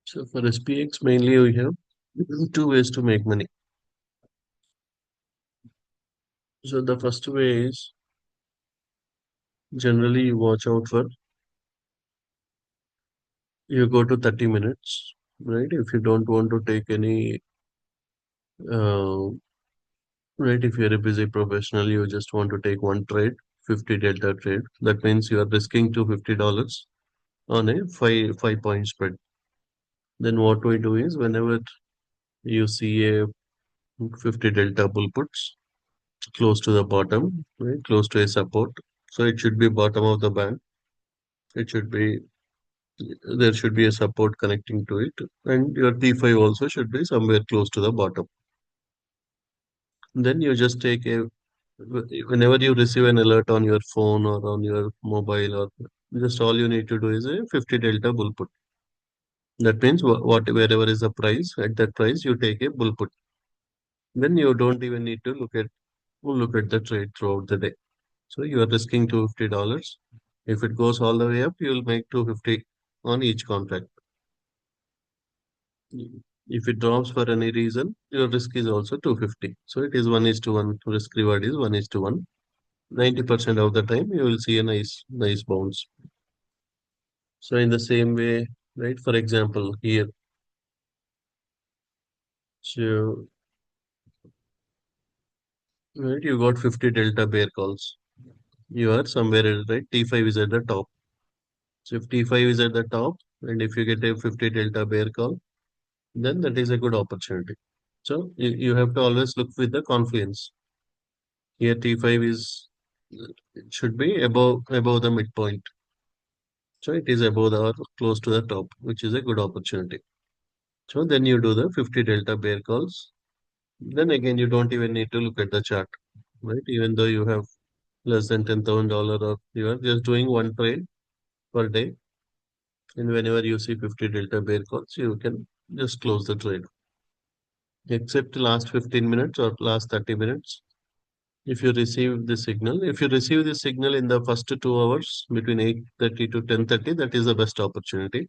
So for SPX, mainly we have two ways to make money. So the first way is generally you watch out for, you go to 30 minutes, right? If you don't want to take any, uh, right? If you're a busy professional, you just want to take one trade, 50 delta trade. That means you are risking $250 on a five point spread. Then what we do is whenever you see a 50 delta bull puts close to the bottom, right? Close to a support. So it should be bottom of the band. It should be there should be a support connecting to it, and your T5 also should be somewhere close to the bottom. Then you just take a whenever you receive an alert on your phone or on your mobile, or just all you need to do is a 50 delta bull put. That means what wherever is the price, at that price you take a bull put. Then you don't even need to look at the trade throughout the day. So you are risking $250. If it goes all the way up, you will make 250 on each contract. If it drops for any reason, your risk is also 250. So it is 1 is to 1. Risk reward is 1 is to 1. 90% of the time, you will see a nice bounce. So in the same way, right? For example, here, so right, you got 50 delta bear calls. You are somewhere right. T5 is at the top. So if T5 is at the top, and if you get a 50 delta bear call, then that is a good opportunity. So you have to always look with the confluence. Here T5 is it should be above the midpoint. So it is above the or close to the top, which is a good opportunity. So then you do the 50 delta bear calls. Then again you don't even need to look at the chart, right? Even though you have less than $10,000 or you are just doing one trade per day. And whenever you see 50 delta bear calls, you can just close the trade. Except the last 15 minutes or last 30 minutes. If you receive the signal in the first 2 hours between 8:30 to 10:30, that is the best opportunity.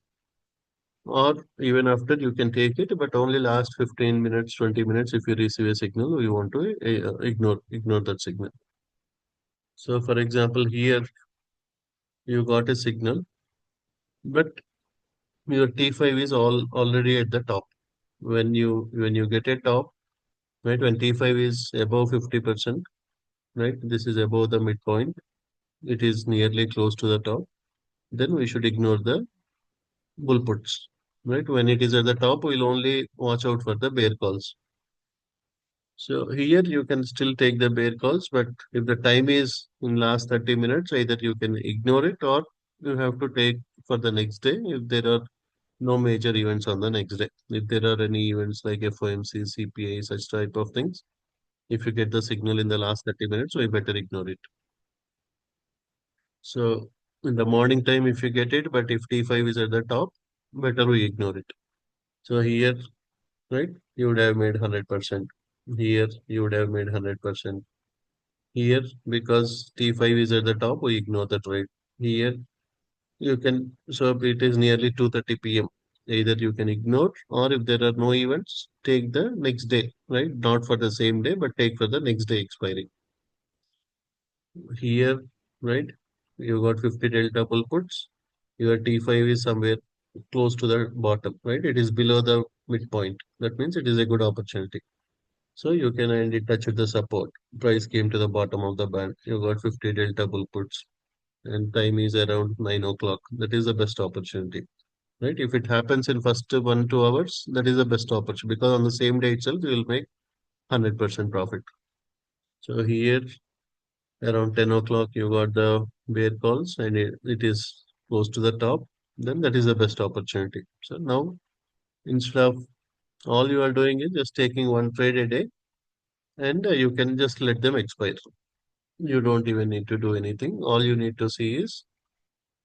Or even after you can take it, but only last 15 minutes, 20 minutes, if you receive a signal, you want to ignore that signal. So for example, here you got a signal, but your T5 is already at the top. When you get a top, right, when T5 is above 50%, right, this is above the midpoint, it is nearly close to the top, then we should ignore the bull puts. Right? When it is at the top, we'll only watch out for the bear calls. So here you can still take the bear calls, but if the time is in last 30 minutes, either you can ignore it or you have to take for the next day if there are no major events on the next day. If there are any events like FOMC, CPI, such type of things, if you get the signal in the last 30 minutes, we better ignore it. So in the morning time, if you get it, but if T5 is at the top, better we ignore it. So here, right, you would have made 100%. Here, you would have made 100%. Here, because T5 is at the top, we ignore the trade. Here, so it is nearly 2:30 p.m. Either you can ignore, or if there are no events, take the next day, right? Not for the same day, but take for the next day expiry. Here, right, you got 50 delta pull puts. Your T5 is somewhere close to the bottom, right? It is below the midpoint. That means it is a good opportunity. So you can and it touch the support. Price came to the bottom of the band. You got 50 delta bull puts and time is around 9 o'clock. That is the best opportunity, right? If it happens in first 1 2 hours, that is the best opportunity because on the same day itself you will make 100% profit. So here around 10 o'clock you got the bear calls and it is close to the top. Then that is the best opportunity. So now instead of all you are doing is just taking one trade a day and you can just let them expire. You don't even need to do anything. All you need to see is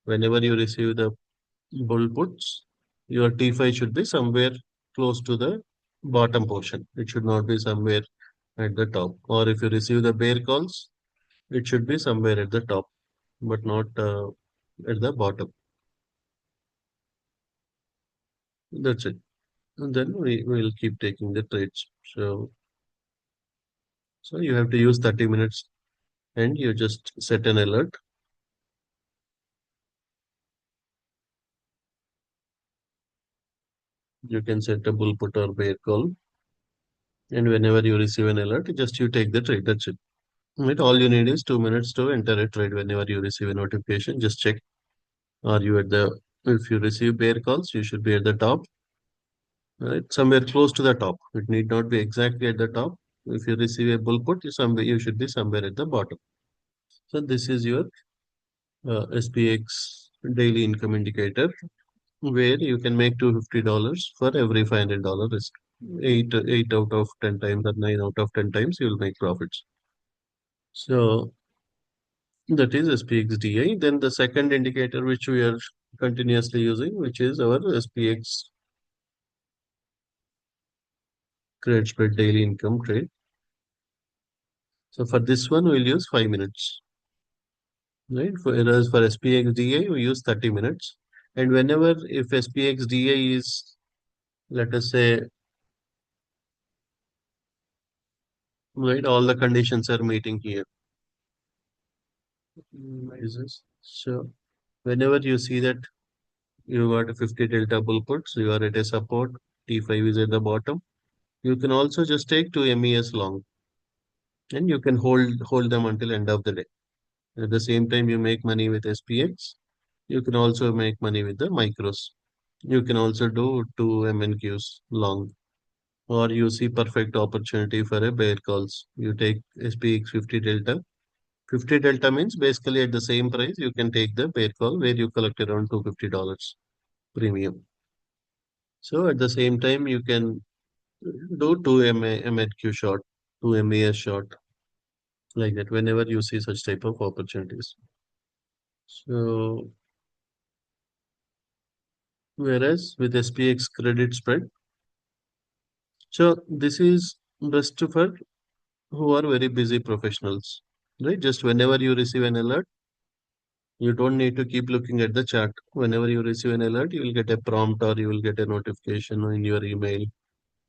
whenever you receive the bull puts, your T5 should be somewhere close to the bottom portion. It should not be somewhere at the top. Or if you receive the bear calls, it should be somewhere at the top, but not at the bottom. That's it. And then we will keep taking the trades. So you have to use 30 minutes and you just set an alert. You can set a bull put or bear call. And whenever you receive an alert, just you take the trade. That's it. Right? All you need is 2 minutes to enter a trade. Whenever you receive a notification, just check. Are you at the, if you receive bear calls, you should be at the top, right? Somewhere close to the top. It need not be exactly at the top. If you receive a bull put, you should be somewhere at the bottom. So this is your SPX daily income indicator, where you can make $250 for every $500 risk. Eight out of 10 times or 9 out of 10 times you will make profits. So that is SPXDI. Then the second indicator which we are continuously using, which is our SPX credit spread daily income trade. So for this one, we'll use 5 minutes, right? Whereas for SPXDA, we use 30 minutes. And whenever if SPXDA is, let us say, right, all the conditions are meeting here. Is this? So whenever you see that you got a 50 delta bull puts, you are at a support, T5 is at the bottom. You can also just take two MES long and you can hold them until end of the day. At the same time, you make money with SPX. You can also make money with the micros. You can also do two MNQs long, or you see perfect opportunity for a bear calls. You take SPX 50 delta. 50 delta means basically at the same price you can take the bear call where you collect around $250 premium. So at the same time you can do two MNQ short, two MAS short like that whenever you see such type of opportunities. So whereas with SPX credit spread, so this is best for who are very busy professionals, right? Just whenever you receive an alert, you don't need to keep looking at the chart. Whenever you receive an alert, you will get a prompt or you will get a notification in your email.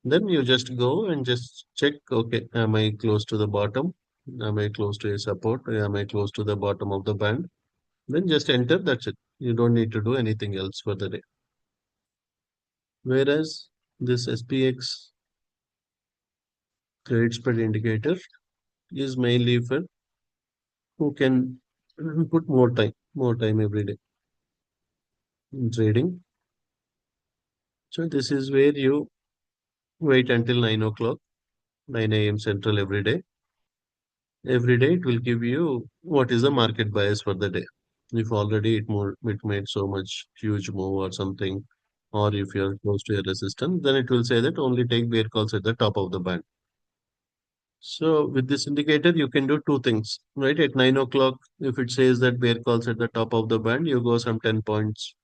Then you just go and just check, okay, am I close to the bottom? Am I close to a support? Am I close to the bottom of the band? Then just enter, that's it. You don't need to do anything else for the day. Whereas this SPX credit spread indicator is mainly for who can put more time every day in trading. So this is where you wait until 9 o'clock, 9 a.m. Central every day. Every day it will give you what is the market bias for the day. If already it made so much huge move or something, or if you're close to a resistance, then it will say that only take bear calls at the top of the band. So with this indicator, you can do two things, right? At 9 o'clock, if it says that bear calls at the top of the band, you go some 10 points,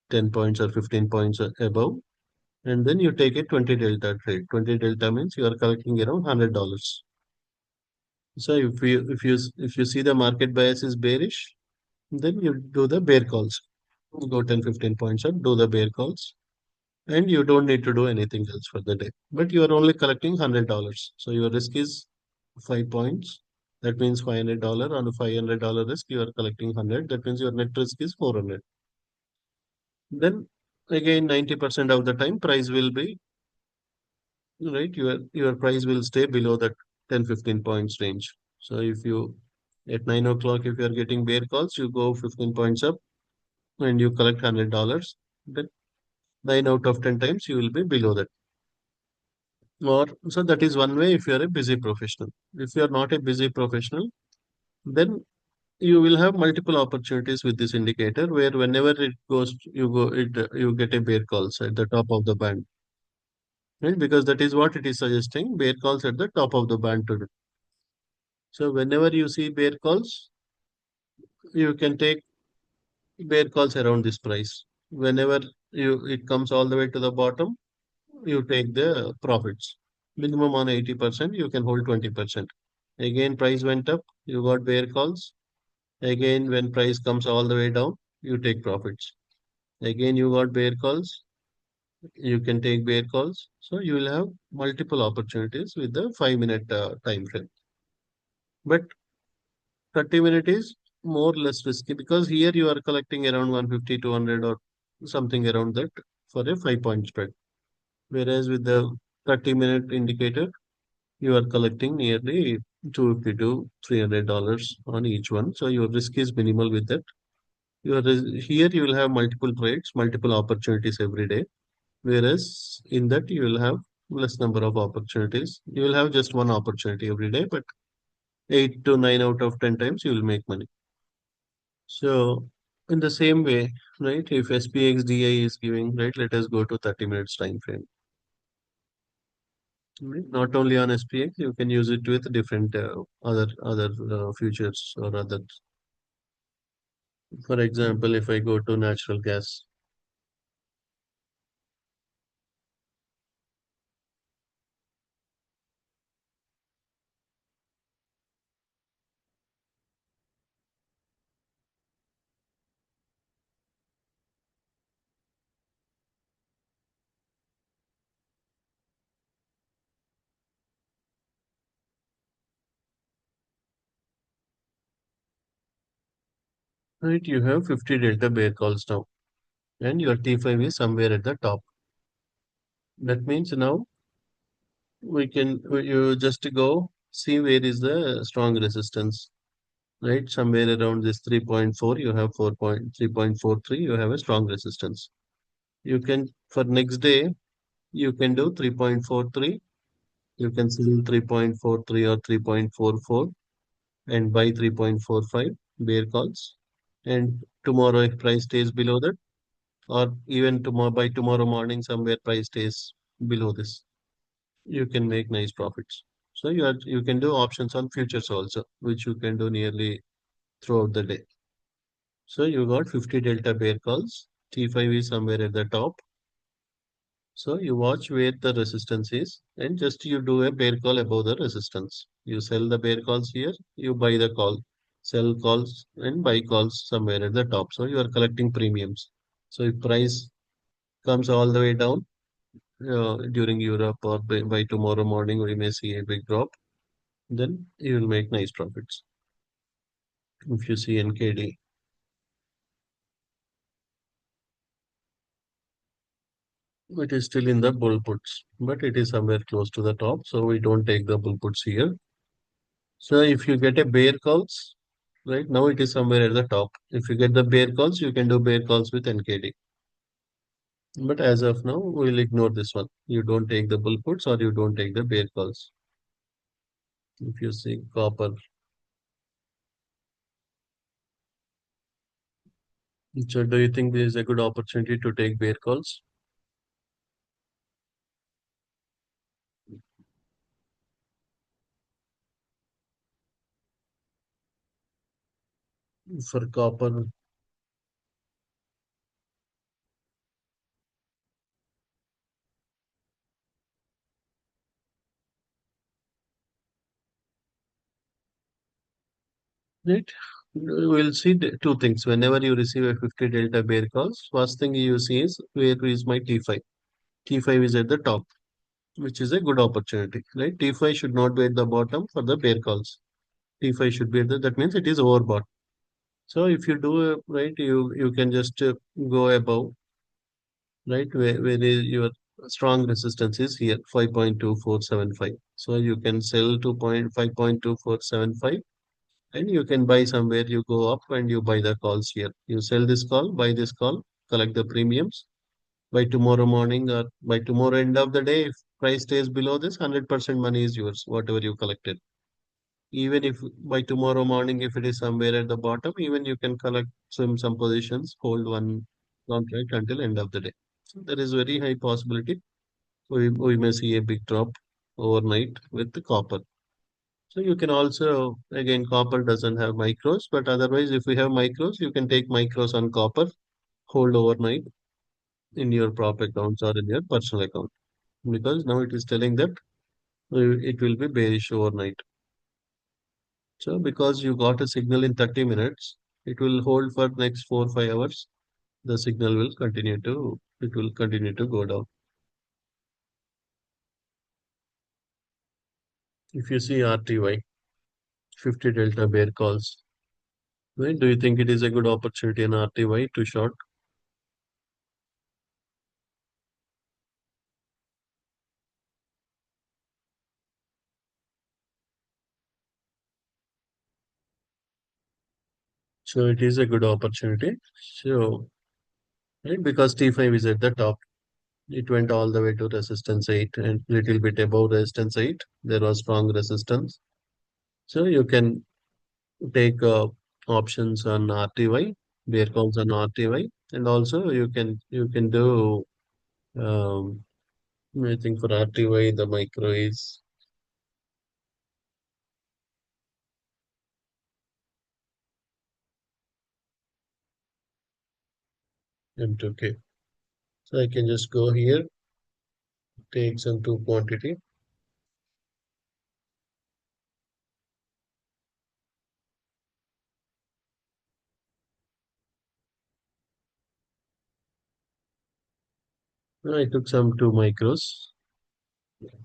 10 points or 15 points above, and then you take a 20 delta trade. 20 delta means you are collecting around $100. So if you see the market bias is bearish, then you do the bear calls. Go 10, 15 points up, do the bear calls, and you don't need to do anything else for the day. But you are only collecting $100. So your risk is 5 points. That means $500. On a $500 risk, you are collecting 100. That means your net risk is 400. Then again, 90% of the time, price will be right. Your price will stay below that 10, 15 points range. So if you at 9 o'clock, if you are getting bear calls, you go 15 points up and you collect $100. Then 9 out of 10 times you will be below that. Or so that is one way if you are a busy professional. If you are not a busy professional, then you will have multiple opportunities with this indicator where whenever it goes, you get a bear calls at the top of the band, right? Because that is what it is suggesting, bear calls at the top of the band today. So whenever you see bear calls, you can take bear calls around this price. Whenever it comes all the way to the bottom, you take the profits. Minimum on 80%, you can hold 20%. Again, price went up, you got bear calls. Again, when price comes all the way down, you take profits. Again, you got bear calls. You can take bear calls. So you will have multiple opportunities with the 5 minute time frame. But 30 minute is more or less risky because here you are collecting around 150, 200 or something around that for a 5 point spread. Whereas with the 30-minute indicator, you are collecting nearly 250 to $300 on each one. So your risk is minimal with that. Here you will have multiple trades, multiple opportunities every day. Whereas in that you will have less number of opportunities. You will have just one opportunity every day, but 8 to 9 out of 10 times you will make money. So in the same way, right? If SPX DI is giving, right, let us go to 30 minutes time frame. Right? Not only on SPX, you can use it with different other futures or other. For example, if I go to natural gas, right, you have 50 delta bear calls now, and your T5 is somewhere at the top. That means now you just go see where is the strong resistance, right? Somewhere around this 3.4, you have 3.43, you have a strong resistance. You can, for next day, you can do 3.43, you can sell 3.43 or 3.44 and buy 3.45 bear calls. And tomorrow, if price stays below that, or even tomorrow by tomorrow morning, somewhere price stays below this, you can make nice profits. So you can do options on futures also, which you can do nearly throughout the day. So you got 50 delta bear calls. T5 is somewhere at the top. So you watch where the resistance is and just you do a bear call above the resistance. You sell the bear calls here, you buy the call, sell calls and buy calls somewhere at the top. So you are collecting premiums. So if price comes all the way down during Europe or by tomorrow morning, we may see a big drop. Then you will make nice profits. If you see NKD, it is still in the bull puts, but it is somewhere close to the top. So we don't take the bull puts here. So if you get a bear calls, right now it is somewhere at the top. If you get the bear calls, you can do bear calls with NKD. But as of now, we'll ignore this one. You don't take the bull puts or you don't take the bear calls. If you see copper, so do you think there is a good opportunity to take bear calls for copper? Right? We'll see two things. Whenever you receive a 50 delta bear calls, first thing you see is where is my T5. T5 is at the top, which is a good opportunity, right? T5 should not be at the bottom for the bear calls. T5 should be at that means it is overbought. So if you do right, you can just go above, right, where is your strong resistance is here, 5.2475. So you can sell to 5.2475 and you can buy somewhere, you go up and you buy the calls here. You sell this call, buy this call, collect the premiums. By tomorrow morning or by tomorrow end of the day, if price stays below this, 100% money is yours, whatever you collected. Even if by tomorrow morning, if it is somewhere at the bottom, even you can collect some positions, hold one contract until end of the day. So there is very high possibility we may see a big drop overnight with the copper. So you can also, again, copper doesn't have micros, but otherwise, if we have micros, you can take micros on copper, hold overnight in your prop accounts or in your personal account. Because now it is telling that it will be bearish overnight. So because you got a signal in 30 minutes, it will hold for next 4 5 hours. The signal will continue to it will continue to go down. If you see RTY, 50 delta bear calls, right? Do you think it is a good opportunity in RTY to short? So it is a good opportunity. So, right, because T5 is at the top, it went all the way to resistance 8 and little bit above resistance 8. There was strong resistance. So you can take options on RTY, bear calls on RTY, and also you can do I think for RTY the micro is M2K. So I can just go here, take some two quantity. I took some two micros.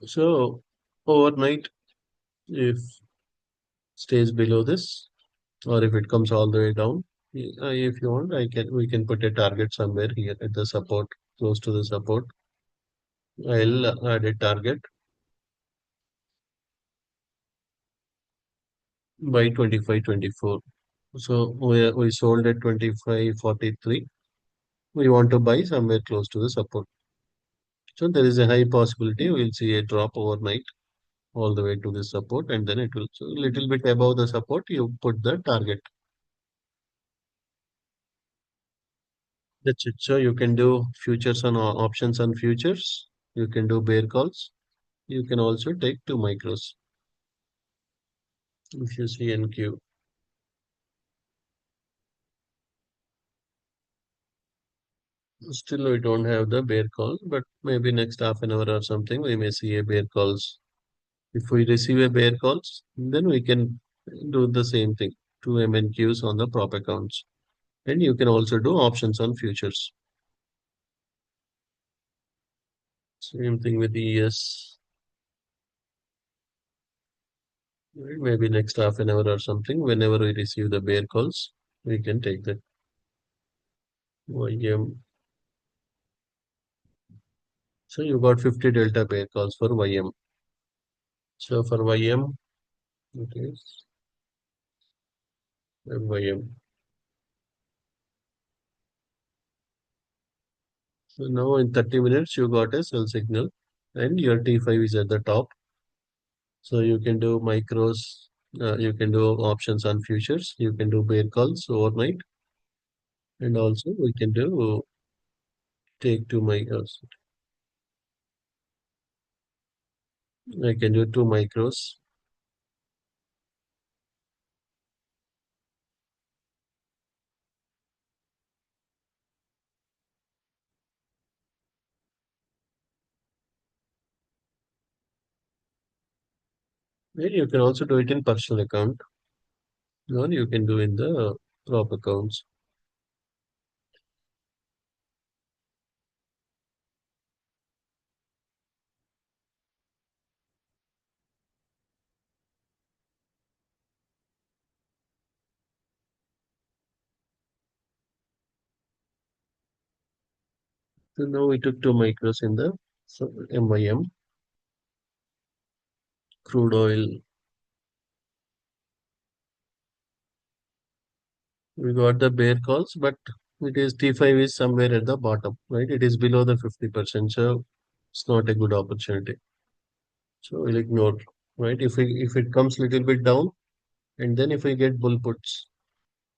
So overnight, if stays below this, or if it comes all the way down, if you want, I can we can put a target somewhere here at the support, close to the support. I'll add a target by 25.24. So we sold at 25.43. We want to buy somewhere close to the support. So there is a high possibility we'll see a drop overnight all the way to the support, and then it will so a little bit above the support. You put the target. That's it. So you can do futures on options on futures. You can do bear calls. You can also take two micros if you see NQ. Still, we don't have the bear call, but maybe next half an hour or something, we may see a bear calls. If we receive a bear calls, then we can do the same thing, two MNQs on the prop accounts. And you can also do options on futures. Same thing with ES. Right? Maybe next half an hour or something, whenever we receive the bear calls, we can take that. YM. So you got 50 delta bear calls for YM. So for YM, it is YM. So now in 30 minutes, you got a sell signal and your T5 is at the top. So you can do micros, you can do options on futures, you can do bear calls overnight, and also we can do take two micros. I can do two micros. And you can also do it in personal account, or you can do in the prop accounts. So now we took two micros in the MIM, crude oil. We got the bear calls, but it is T5 is somewhere at the bottom, right? It is below the 50%, so it's not a good opportunity. So we'll ignore, right? If it comes little bit down, and then if we get bull puts,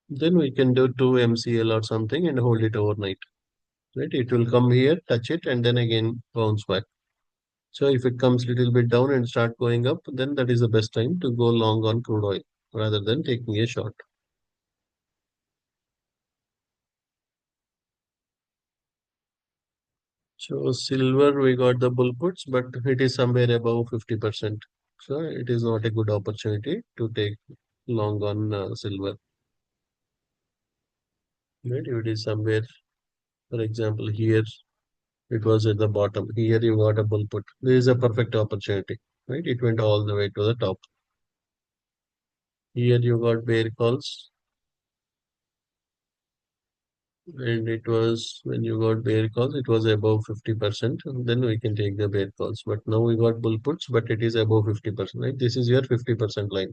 then we can do two MCL or something and hold it overnight, right? It will come here, touch it, and then again bounce back. So if it comes little bit down and start going up, then that is the best time to go long on crude oil rather than taking a short. So silver, we got the bull puts, but it is somewhere above 50%. So it is not a good opportunity to take long on silver. Right? If it is somewhere, for example, here. It was at the bottom. Here you got a bull put. This is a perfect opportunity, right? It went all the way to the top. Here you got bear calls, and it was when you got bear calls, it was above 50%. And then we can take the bear calls. But now we got bull puts, but it is above 50%, right? This is your 50% line.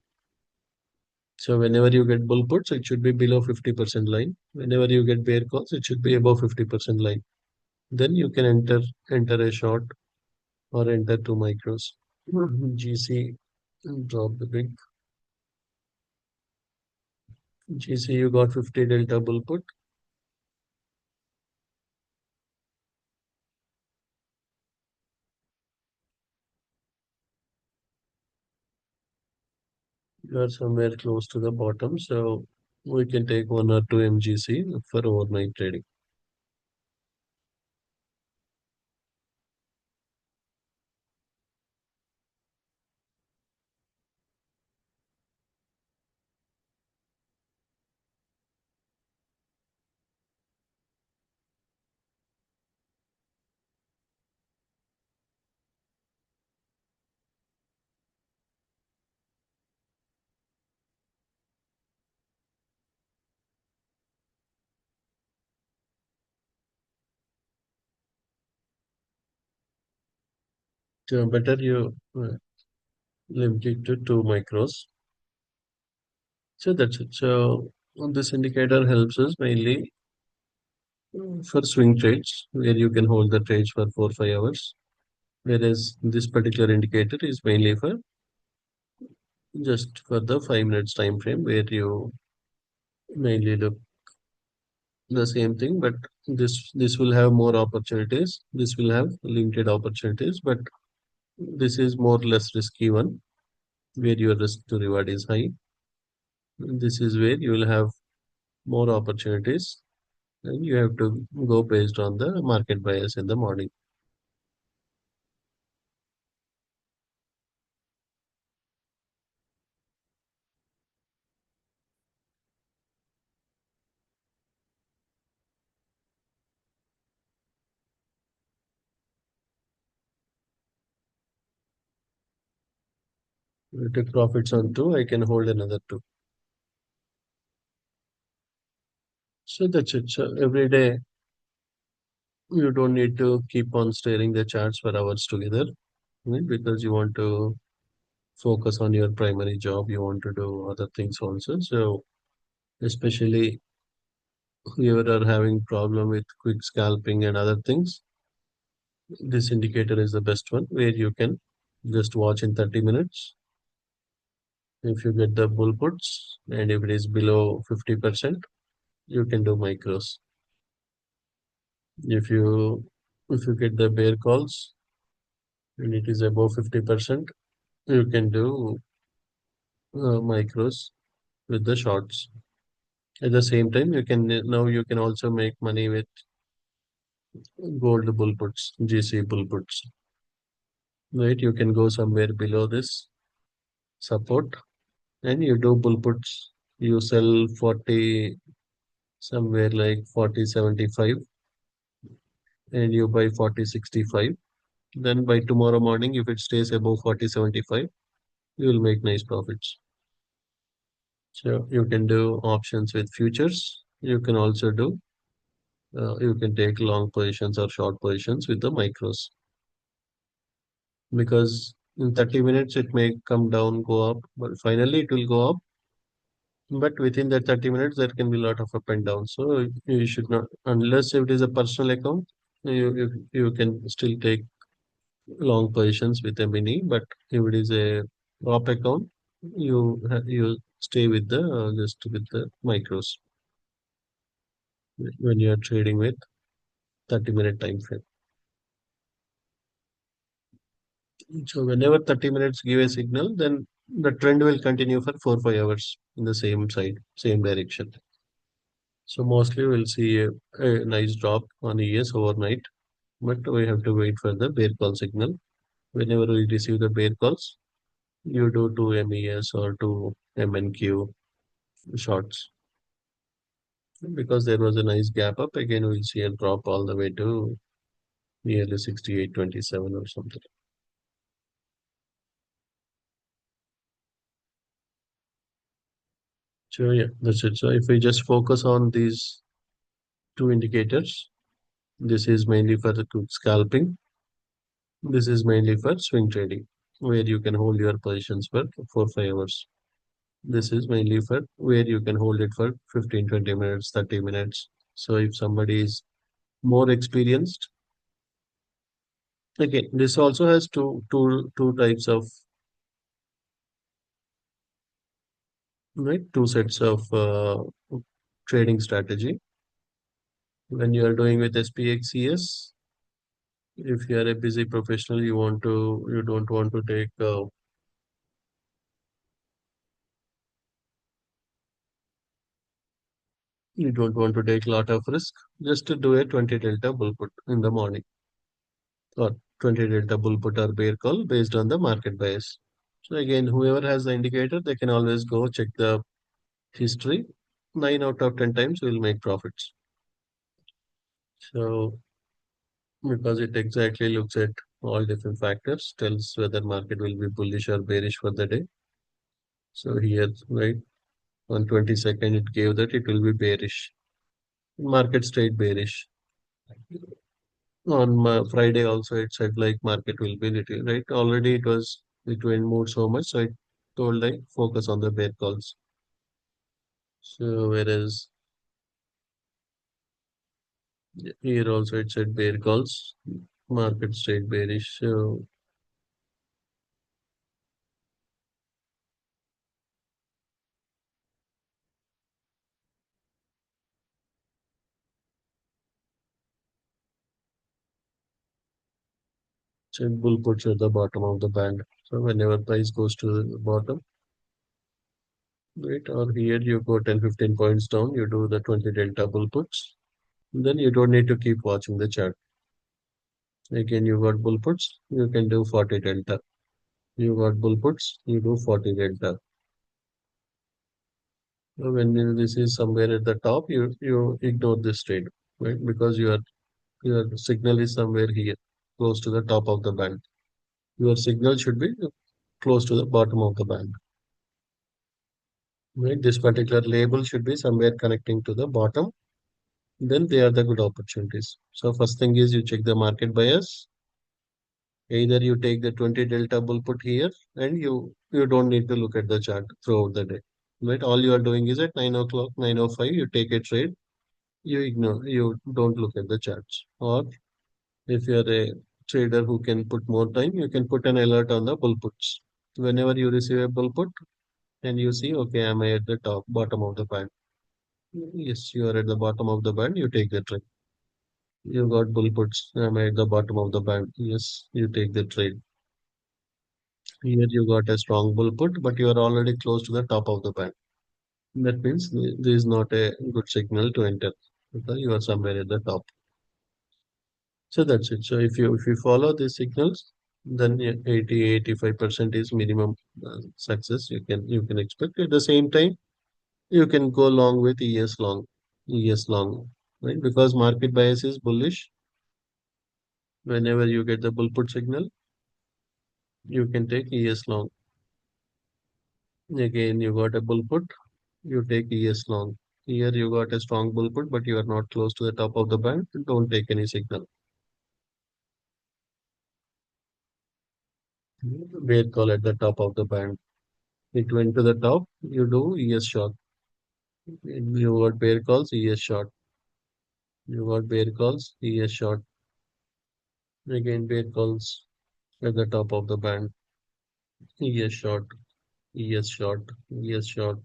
So whenever you get bull puts, it should be below 50% line. Whenever you get bear calls, it should be above 50% line. Then you can enter a short or enter two micros. GC drop the big. GC you got 50 delta bull put. You are somewhere close to the bottom, so we can take one or two MGC for overnight trading. So better you limit it to two micros. So that's it. So this indicator helps us mainly for swing trades, where you can hold the trades for 4 5 hours. Whereas this particular indicator is mainly for just for the 5 minutes time frame, where you mainly look the same thing, but this will have more opportunities. This will have limited opportunities, but this is more or less risky one, where your risk to reward is high. This is where you will have more opportunities, and you have to go based on the market bias in the morning. You take profits on two, I can hold another two. So that's it. So every day you don't need to keep on staring the charts for hours together, right? Because you want to focus on your primary job, you want to do other things also. So especially whoever are having problem with quick scalping and other things, this indicator is the best one, where you can just watch in 30 minutes. If you get the bull puts and if it is below 50%, you can do micros. If you get the bear calls and it is above 50%, you can do micros with the shorts. At the same time, you can also make money with gold bull puts, GC bull puts. Right? You can go somewhere below this support and you do bull puts. You sell 40, somewhere like 40.75, and you buy 40.65. Then by tomorrow morning, if it stays above 40.75, you will make nice profits. So you can do options with futures. You can also do, you can take long positions or short positions with the micros, because in 30 minutes it may come down, go up, but finally it will go up. But within that 30 minutes, there can be a lot of up and down. So you should not, unless if it is a personal account, you can still take long positions with a mini. But if it is a prop account, you stay with the just with the micros when you are trading with 30-minute time frame. So whenever 30 minutes give a signal, then the trend will continue for 4 5 hours in the same side, same direction. So mostly we'll see a nice drop on ES overnight, but we have to wait for the bear call signal. Whenever we receive the bear calls, you do two MES or two MNQ shots. Because there was a nice gap up, again we'll see a drop all the way to nearly 68.27 or something. So yeah, that's it. So if we just focus on these two indicators, this is mainly for the scalping. This is mainly for swing trading, where you can hold your positions for 4 5 hours. This is mainly for where you can hold it for 15, 20 minutes, 30 minutes. So if somebody is more experienced, again, this also has two types of, right, two sets of trading strategy. When you are doing with SPX, yes, if you are a busy professional, you don't want to take, you don't want to take a lot of risk, just to do a 20 delta bull put in the morning or 20 delta bull put or bear call based on the market bias. So again, whoever has the indicator, they can always go check the history. 9 out of 10 times will make profits. So because it exactly looks at all different factors, tells whether market will be bullish or bearish for the day. So here, right, on 22nd, it gave that it will be bearish. Market stayed bearish. On Friday also, it said like market will be little, right? Already it went moved so much, so it told like focus on the bear calls. So whereas here also it said bear calls, market stayed bearish. So said bull puts at the bottom of the band. So whenever price goes to the bottom, right, or here you go 10, 15 points down, you do the 20 delta bull puts. Then you don't need to keep watching the chart. Again, you got bull puts, you can do 40 delta. You got bull puts, you do 40 delta. So this is somewhere at the top, you ignore this trade, right? Because your signal is somewhere here, close to the top of the band. Your signal should be close to the bottom of the band. Right? This particular label should be somewhere connecting to the bottom. Then they are the good opportunities. So first thing is you check the market bias. Either you take the 20 delta bull put here and you don't need to look at the chart throughout the day. Right? All you are doing is at 9 o'clock, 9:05, you take a trade, you don't look at the charts. Or if you're a trader who can put more time, you can put an alert on the bull puts. Whenever you receive a bull put and you see, okay, am I at the bottom of the band? Yes, you are at the bottom of the band, you take the trade. You got bull puts, am I at the bottom of the band? Yes, you take the trade. Here you got a strong bull put, but you are already close to the top of the band. That means there is not a good signal to enter because you are somewhere at the top. So that's it. So if you follow these signals, then 80-85% is minimum success you can expect. At the same time, you can go long with ES long, right? Because market bias is bullish. Whenever you get the bull put signal, you can take ES long. Again, you got a bull put, you take ES long. Here you got a strong bull put, but you are not close to the top of the band. Don't take any signal. Bear call at the top of the band. It went to the top, you do ES short. You got bear calls, ES short. You got bear calls, ES short. Again, bear calls at the top of the band. ES short, ES short, ES short.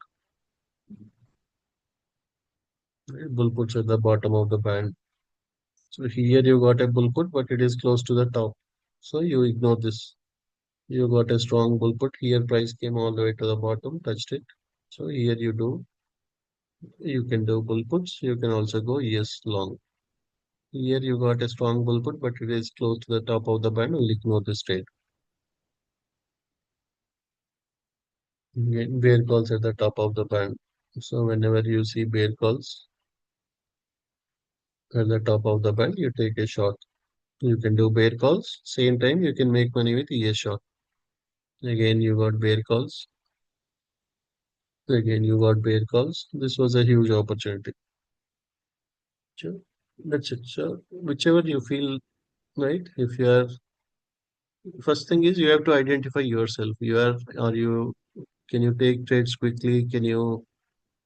Bull puts at the bottom of the band. So here you got a bull put, but it is close to the top. So you ignore this. You got a strong bull put. Here price came all the way to the bottom, touched it. So here you can do bull puts. You can also go ES long. Here you got a strong bull put, but it is close to the top of the band. We'll ignore this trade. Bear calls at the top of the band. So whenever you see bear calls at the top of the band, you take a short. You can do bear calls. Same time, you can make money with ES short. Again, you got bear calls. Again, you got bear calls. This was a huge opportunity. So that's it. So whichever you feel right, if you are first thing is you have to identify yourself. Are you, can you take trades quickly? Can you,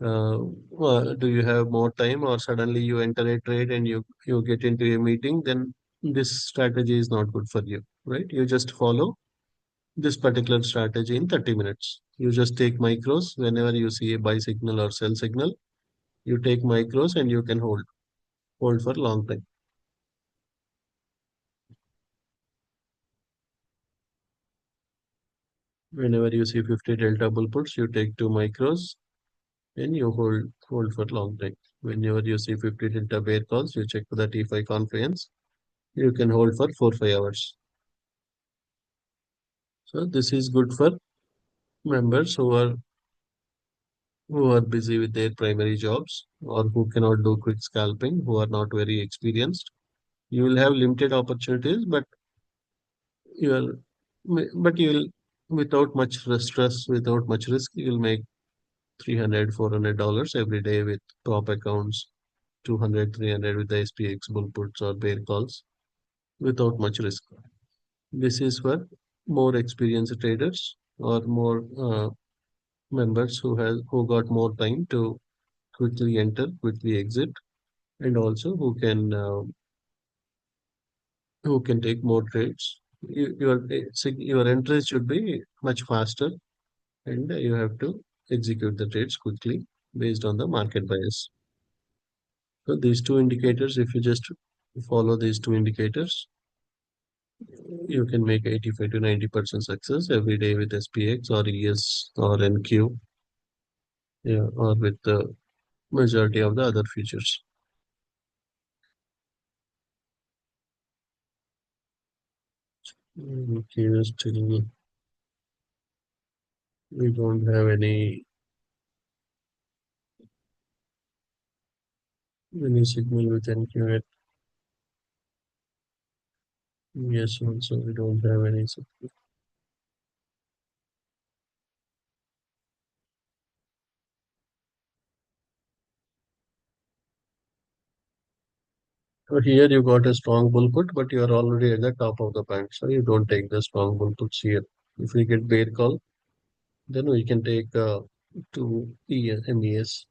do you have more time, or suddenly you enter a trade and you get into a meeting, then this strategy is not good for you, right? You just follow this particular strategy in 30 minutes. You just take micros whenever you see a buy signal or sell signal. You take micros and you can hold for long time. Whenever you see 50 delta bull puts, you take two micros and you hold for long time. Whenever you see 50 delta bear calls, you check for the T5 confluence. You can hold for 4 5 hours. So this is good for members who are busy with their primary jobs or who cannot do quick scalping, who are not very experienced. You will have limited opportunities, you but you will, without much stress, without much risk, you will make 300 $400 every day with top accounts, 200 300 with the SPX bull puts or bear calls without much risk. This is for more experienced traders or more members who got more time to quickly enter, quickly exit, and also who can take more trades. Your entries should be much faster, and you have to execute the trades quickly based on the market bias. So these two indicators, if you just follow these two indicators, you can make 85 to 90% success every day with SPX or ES or NQ, yeah, or with the majority of the other features. Okay, still we don't have any signal with NQ yet. Yes, also we don't have any signal. So here you got a strong bull put, but you are already at the top of the band, so you don't take the strong bull puts here. If we get bear call, then we can take two MES.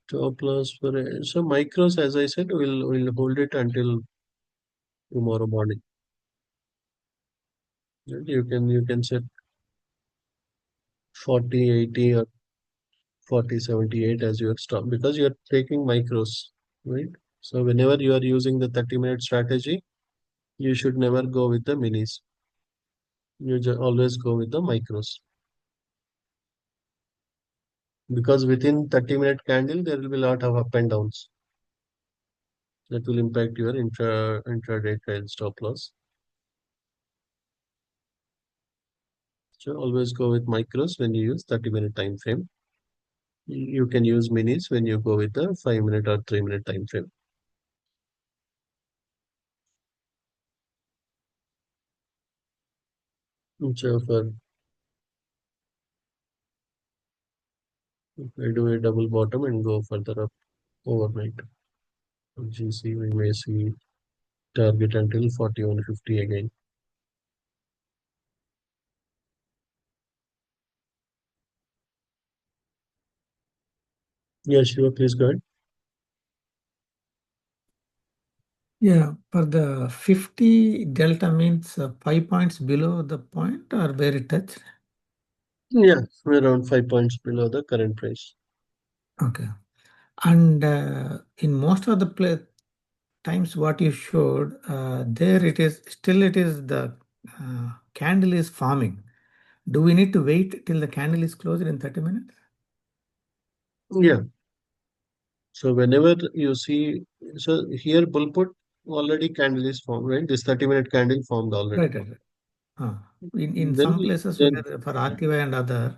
Stop loss for so micros, as I said, will hold it until tomorrow morning. And you can set 40 80 or 40 78 as your stop because you are taking micros, right? So whenever you are using the 30-minute strategy, you should never go with the minis. You always go with the micros because within 30-minute candle there will be a lot of up and downs that will impact your intraday trail stop loss. So always go with micros when you use 30-minute time frame. You can use minis when you go with the 5 minute or 3 minute time frame. So for I do a double bottom and go further up overnight. GC we may see target until 4150 again. Yeah, sure, please go ahead. Yeah, for the 50 delta means 5 points below the point or where it touched. Yeah, we're around 5 points below the current price. Okay. And in most of the times what you showed, there it is, still it is the candle is forming. Do we need to wait till the candle is closed in 30 minutes? Yeah. So whenever you see, so here bull put already candle is formed, right? This 30-minute candle formed already. Right, right, right. In Then some places then where for RTY and other,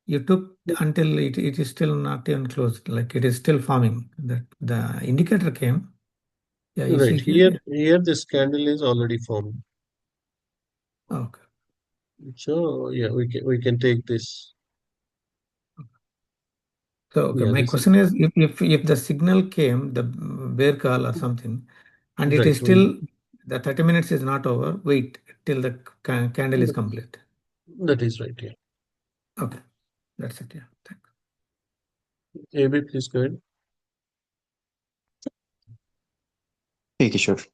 you took until it is still not even closed, like it is still forming. The indicator came. Yeah, you right see here here. here this candle is already formed. Okay. So yeah, we can take this. So, okay, Yeah, my this is question is if the signal came, the bear call or something, and it right. is still the 30 minutes is not over, wait till the candle is complete. That is right. Yeah. Okay, that's it. Yeah. Thanks. AB, please go ahead. Hey, Kishore.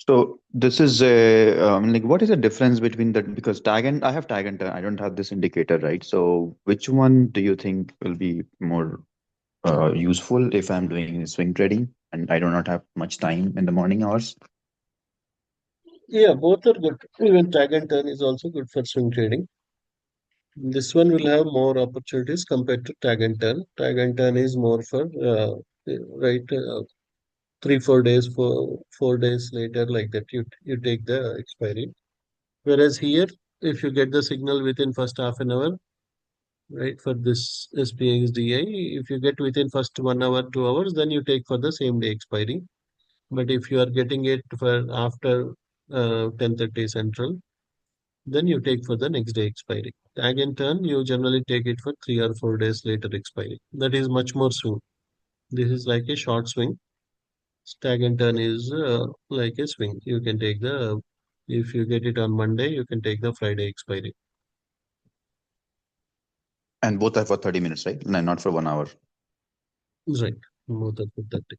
So this is a like what is the difference between that? Because tag and I have tag and turn. I don't have this indicator, right? So which one do you think will be more useful if I'm doing swing trading and I do not have much time in the morning hours? Yeah, both are good. Even tag and turn is also good for swing trading. This one will have more opportunities compared to tag and turn. Tag and turn is more for right 3 4 days, 4 days later, like that. You take the expiry. Whereas here, if you get the signal within first half an hour, right, for this SPX DI, if you get within first 1 hour, 2 hours, then you take for the same day expiry. But if you are getting it for after 10:30 Central, then you take for the next day expiry. Tag and turn, you generally take it for 3 or 4 days later expiry. That is much more soon. This is like a short swing. Tag and turn is like a swing. You can take the, if you get it on Monday, you can take the Friday expiry. And both are for 30 minutes, right? No, not for 1 hour. Right. Both are for 30.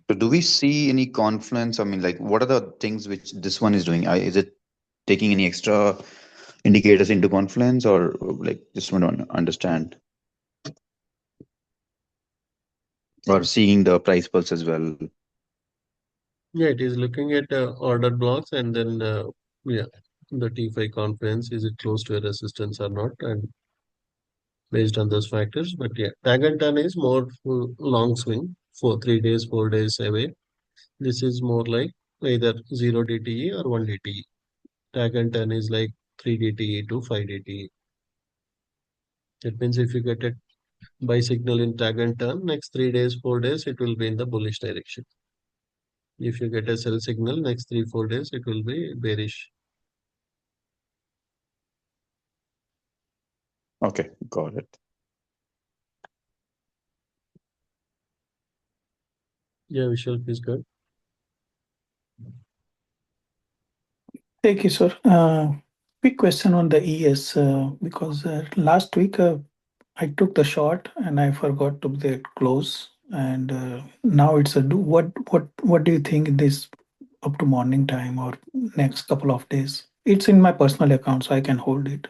So do we see any confluence? I mean, like what are the things which this one is doing? Is it taking any extra indicators into confluence or like just want to understand or seeing the price pulse as well? Yeah, it is looking at order blocks and then, yeah, the T5 conference, is it close to a resistance or not? And based on those factors. But yeah, tag and turn is more long swing for 3 days, 4 days away. This is more like either 0 DTE or 1 DTE. Tag and turn is like 3 DTE to 5 DTE. That means if you get a buy signal in tag and turn, next 3 days, 4 days, it will be in the bullish direction. If you get a sell signal, next 3 4 days, it will be bearish. Okay, got it. Yeah, Vishal, please go. Thank you, sir. Quick question on the ES because last week I took the shot and I forgot to the close, and now it's a do. What do you think this up to morning time or next couple of days? It's in my personal account, so I can hold it.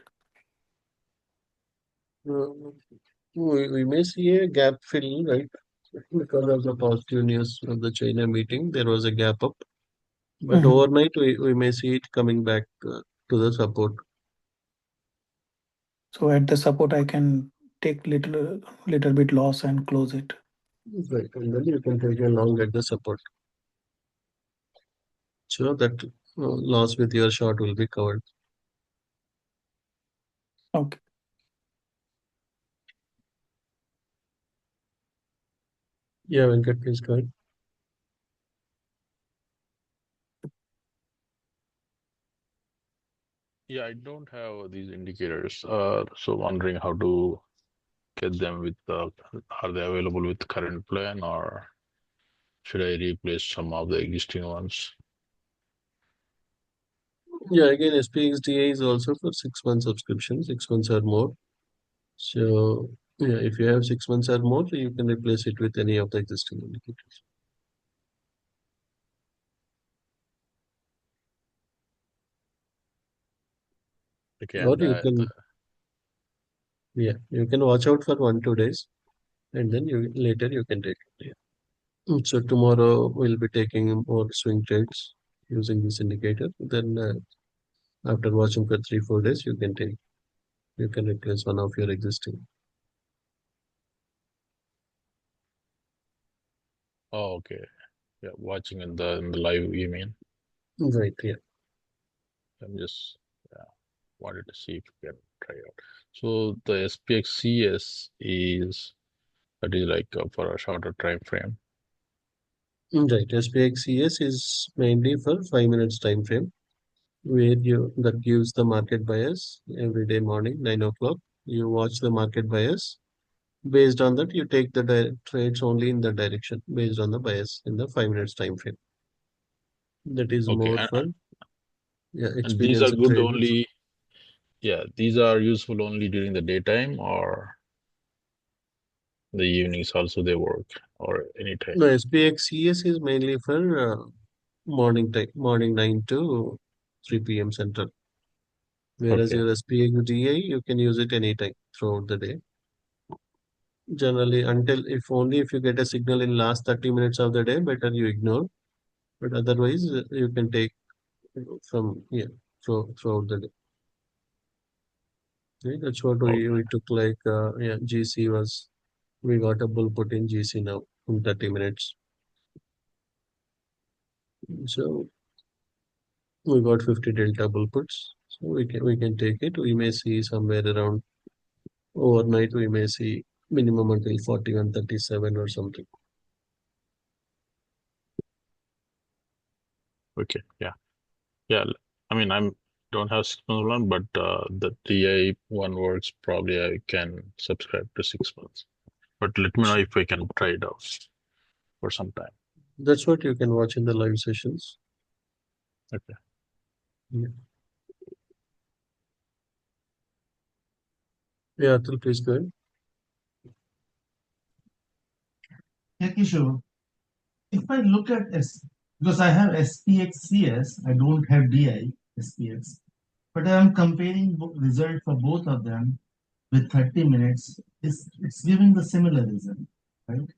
Uh, we may see a gap fill, right? Because of the positive news of the China meeting, there was a gap up. But Mhm. overnight, we may see it coming back to the support. So at the support, I can take little bit loss and close it. Right. And then you can take a long at the support. So that loss with your short will be covered. Okay. Yeah, Venkat, please go ahead. Yeah, I don't have these indicators. So wondering how to get them with are they available with current plan or should I replace some of the existing ones? Yeah, again, SPXDA is also for 6 month subscription, 6 months or more. So, yeah, if you have 6 months or more, you can replace it with any of the existing indicators. Okay, Or and you can, yeah, you can watch out for 1 2 days and then you later you can take it. Yeah. So tomorrow we'll be taking more swing trades using this indicator. Then after watching for 3 4 days, you can replace one of your existing. oh, okay. Yeah, watching in the live, you mean? Right, yeah. I'm just wanted to see if we can try out. So the SPX CS is that is like for a shorter time frame. Right. SPX is mainly for 5 minutes time frame where you that gives the market bias every day morning 9 o'clock. You watch the market bias. Based on that, you take the trades only in the direction based on the bias in the 5 minutes time frame. That is Okay, more for and these are experienced good traders. only. Yeah, these are useful only during the daytime or the evenings also they work or anytime. The SPX is mainly for morning time, morning 9 to 3 p.m. Central. Whereas Okay. your SPX you can use it anytime throughout the day. Generally, until if only if you get a signal in last 30 minutes of the day, better you ignore. But otherwise, you can take from throughout the day. Right? That's what we Okay. took like GC was we got a bull put in GC now in 30 minutes. So we got 50 delta bull puts. So we can take it. We may see somewhere around overnight. We may see minimum until 41.37 or something. Okay. Yeah. Yeah. I mean, I'm don't have 6 month one, but the TI one works. Probably I can subscribe to 6 months. But let me know if I can try it out for some time. That's what you can watch in the live sessions. Okay. Yeah, yeah, Atul, please go ahead. Yeah, Kishore, if I look at because I have SPX I don't have DI SPX, but I am comparing result for both of them with 30 minutes. It's giving the similar result, right?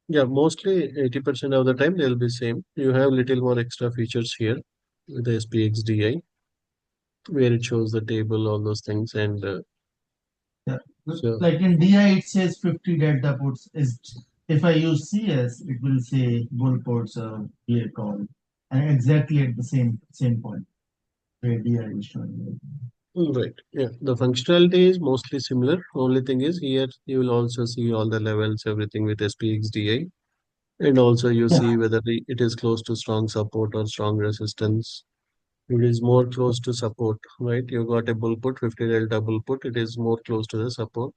Yeah, mostly 80% of the time they'll be same. You have little more extra features here with the SPXDI where it shows the table, all those things, and Yeah. so Like in DI, it says 50 delta puts. If I use CS, it will say bull puts or DI call, and exactly at the same point where DI is showing. right. Yeah, the functionality is mostly similar. Only thing is here you will also see all the levels, everything with SPXDI, and also you Yeah. see whether it is close to strong support or strong resistance. It is more close to support, right? You got a bull put, 50 delta bull put, it is more close to the support.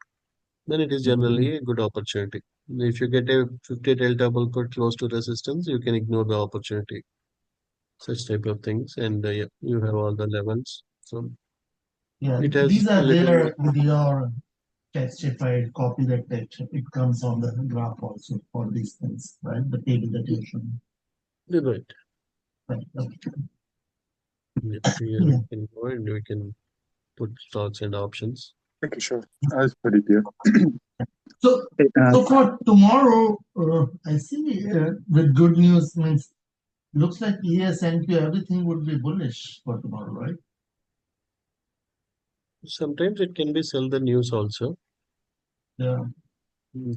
Then it is Mhm. generally a good opportunity. If you get a 50 delta bull put close to resistance, you can ignore the opportunity. Such type of things, and yeah, you have all the levels. So Yeah, it has these a are little more. there with your text. If I copy that text, it comes on the graph also for these things, right? The table that you're showing. Right. Right. Okay. Yeah, here Yeah. we can go and we can put stocks and options. Okay, sure. That's pretty clear. So, Hey, so for tomorrow, I see with good news means looks like ESNQ everything would be bullish for tomorrow, right? Sometimes it can be sell the news also. Yeah.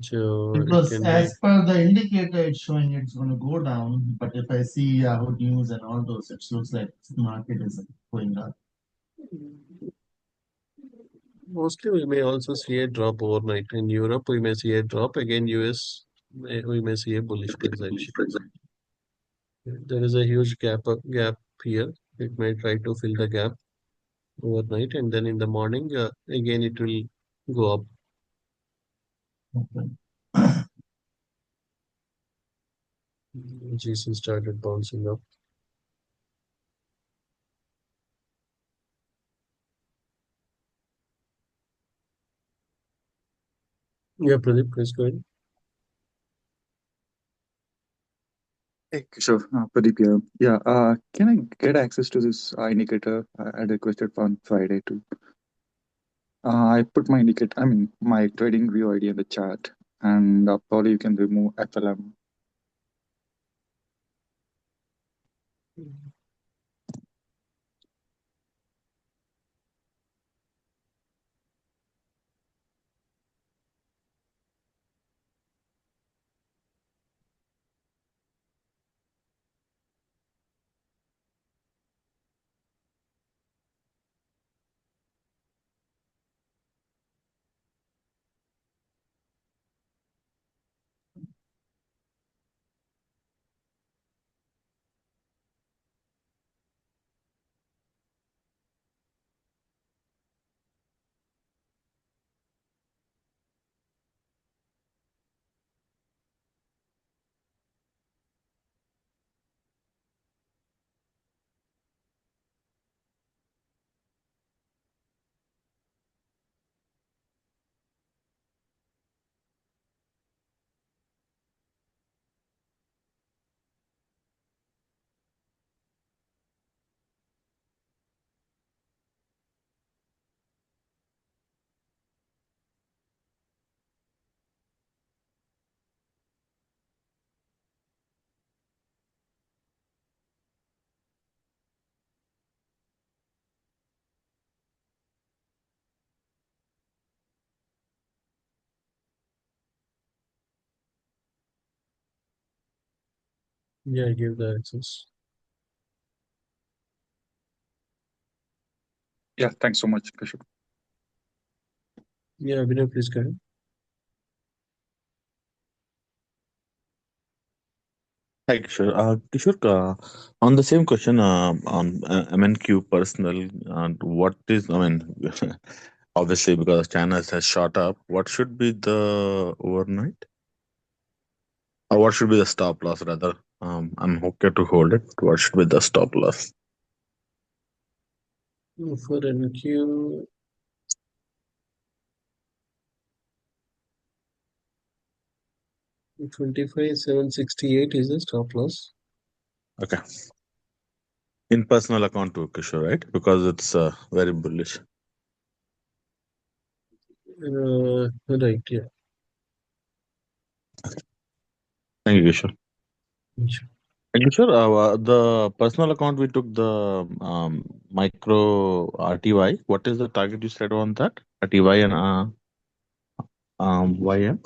So it Because can be. as per the indicator, it's showing it's going to go down. But if I see Yahoo News and all those, it looks like the market is going up. Mostly we may also see a drop overnight. In Europe, we may see a drop. Again, US, we may see a bullish price action. There is a huge gap here. It may try to fill the gap overnight, and then in the morning, again it will go up. Okay. GC started bouncing up. Yeah, Pradeep, please go ahead. Hey, Kishore, Pradeep here. Yeah, can I get access to this indicator? I had requested on Friday too. I put my indicator, I mean, my trading view ID in the chat, and probably you can remove FLM. Yeah, I give the access. Yeah, thanks so much, Kishore. Yeah, Abhinav, please go ahead. Hi, Kishore. Kishore, on the same question, on MNQ personal, what is, I mean, obviously because China has shot up, what should be the overnight? Or what should be the stop loss rather? I'm okay to hold it. What should be the stop loss? For NQ, 25,768 is the stop loss. Okay. In personal account too, Kishore, right? Because it's very bullish. Right, yeah. Thank you, Kishore. Sure. Thank you, sure. The personal account we took the micro RTY. What is the target you said on that? RTY and YM?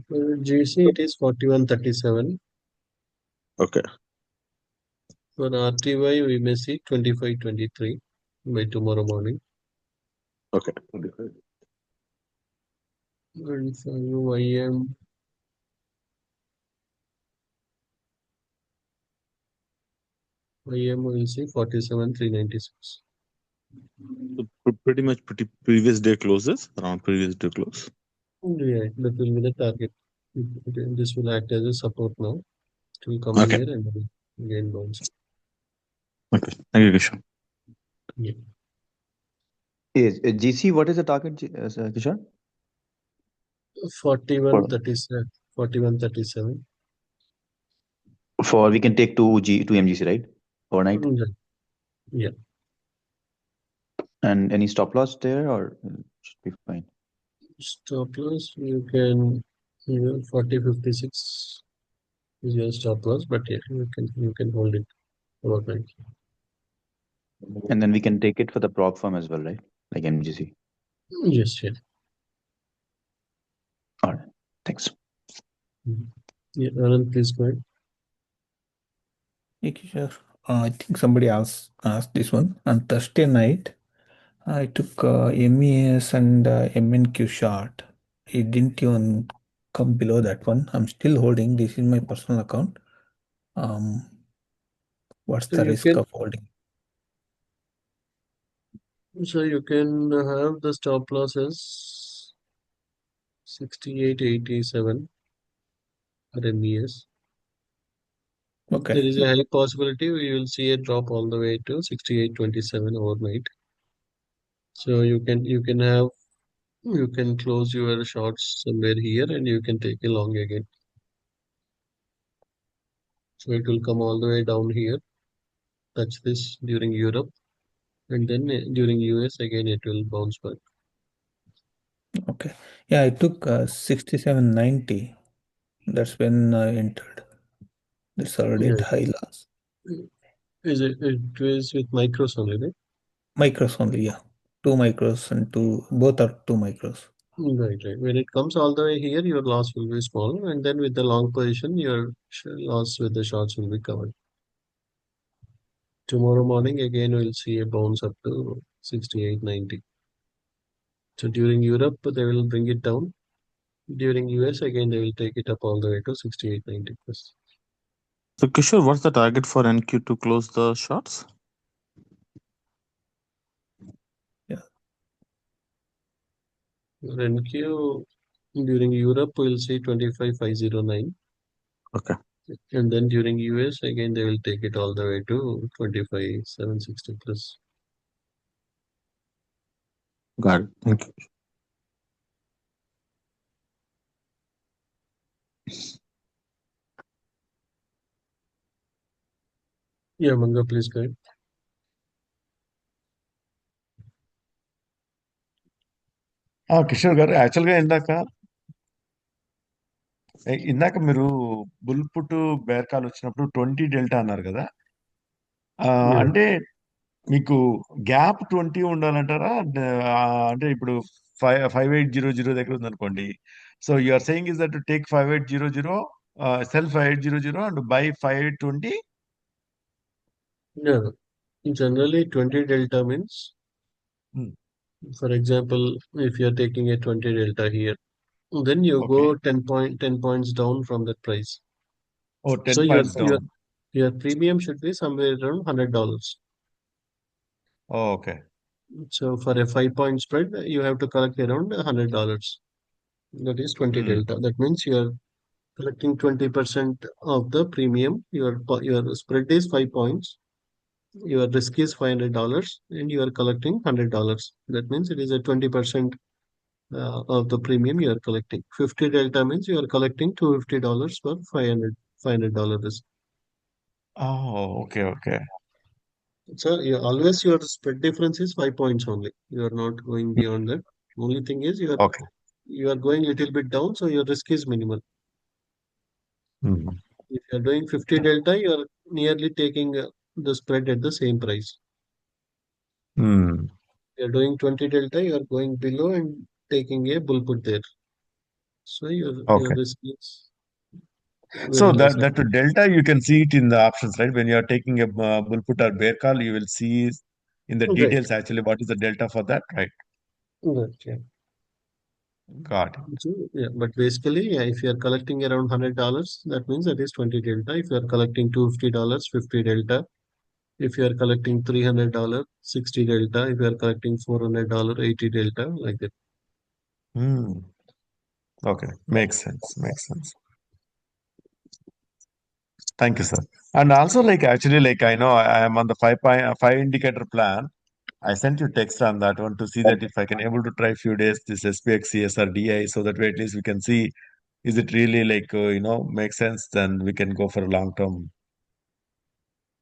For GC, it is 4137. Okay. For RTY, we may see 2523 by tomorrow morning. Okay. And for YM, we will see 47,396. So pretty much previous day closes, around previous day close. Yeah, that will be the target. This will act as a support now. It will come Okay. here and then again bounce. Okay. Thank you, Kishore. Yeah. Is GC, what is the target, Kishore? 4137. 4137. For we can take two MGC, right? Overnight. Yeah. And any stop loss there, or should be fine? Stop loss, you can 4056 is your stop loss, but yeah, you can hold it overnight. And then we can take it for the prop firm as well, right? Like MGC. Yes, yeah. All right. Thanks. Yeah, Anand, please go ahead. Okay, sure. I think somebody else asked this one. On Thursday night, I took MES and MNQ short. It didn't even come below that one. I'm still holding. This is my personal account. What's So the you risk can of holding? have the stop loss as 6887 for MES. Okay. There is a high possibility we will see a drop all the way to 6827 overnight. So you can close your shorts somewhere here and you can take a long again. So it will come all the way down here, touch this during Europe, and then during US again it will bounce back. Okay. Yeah, I took 6790. That's when I entered. That's already at Yeah. high loss. It is with micros only, right? Micros only, yeah. 2 micros and both are 2 micros. Right, right. When it comes all the way here, your loss will be small, and then with the long position, your loss with the shorts will be covered. Tomorrow morning, again, we'll see a bounce up to 68.90. So during Europe, they will bring it down. During US, again, they will take it up all the way to 68.90 plus. So Kishore, what's the target for NQ to close the shots? Yeah. NQ during Europe, we'll see 25,509. Okay. And then during US, again, they will take it all the way to 25,760 plus. Got it. Thank you. Yeah, Manga, please go ahead. Kishore గారు యాక్చువల్గా ఇందాక మీరు bull put bear call వచ్చినప్పుడు 20 delta అన్నారు కదా Yeah. అంటే మీకు gap 20 ఉండాలంటారా అంటే ఇప్పుడు 5800 దగ్గర ఉందనుకోండి so you are saying is that to take 5800 sell 500 and buy 520? Yeah, generally 20 delta means, Hmm. for example, if you're taking a 20 delta here, then you Okay. go 10 points down from that price. Oh, So 10 points down. your premium should be somewhere around $100. Oh, okay. So for a 5 point spread, you have to collect around $100. That is 20 Hmm. delta. That means you are collecting 20% of the premium. Your spread is 5 points. Your risk is $500, and you are collecting $100. That means it is a 20% of the premium you are collecting. 50 delta means you are collecting $250 for $500 risk. Oh, okay, okay. So always your spread difference is 5 points only. You are not going beyond that. Only thing is Okay. you are going little bit down, so your risk is minimal. Hmm. If you are doing 50 delta, you are nearly taking the spread at the same price. Hmm. If you are doing 20 delta, you are going below and taking a bull put there. So your Okay. risk is So very less. that delta you can see it in the options, right? When you are taking a bull put or bear call, you will see in the Right. details actually what is the delta for that, right? Right. Yeah. Got it. So, yeah, but basically, yeah, if you are collecting around $100, that means that is 20 delta. If you are collecting $250, 50 delta. If you are collecting $300, 60 delta. If you are collecting $400, 80 delta, like that. Hmm. Okay. Makes sense. Makes sense. Thank you, sir. And also, like actually, like I know I am on the five indicator plan. I sent you text on that one to see that if I can able to try few days this SPX, CSR, DI, so that way at least we can see is it really like makes sense. Then we can go for a long term.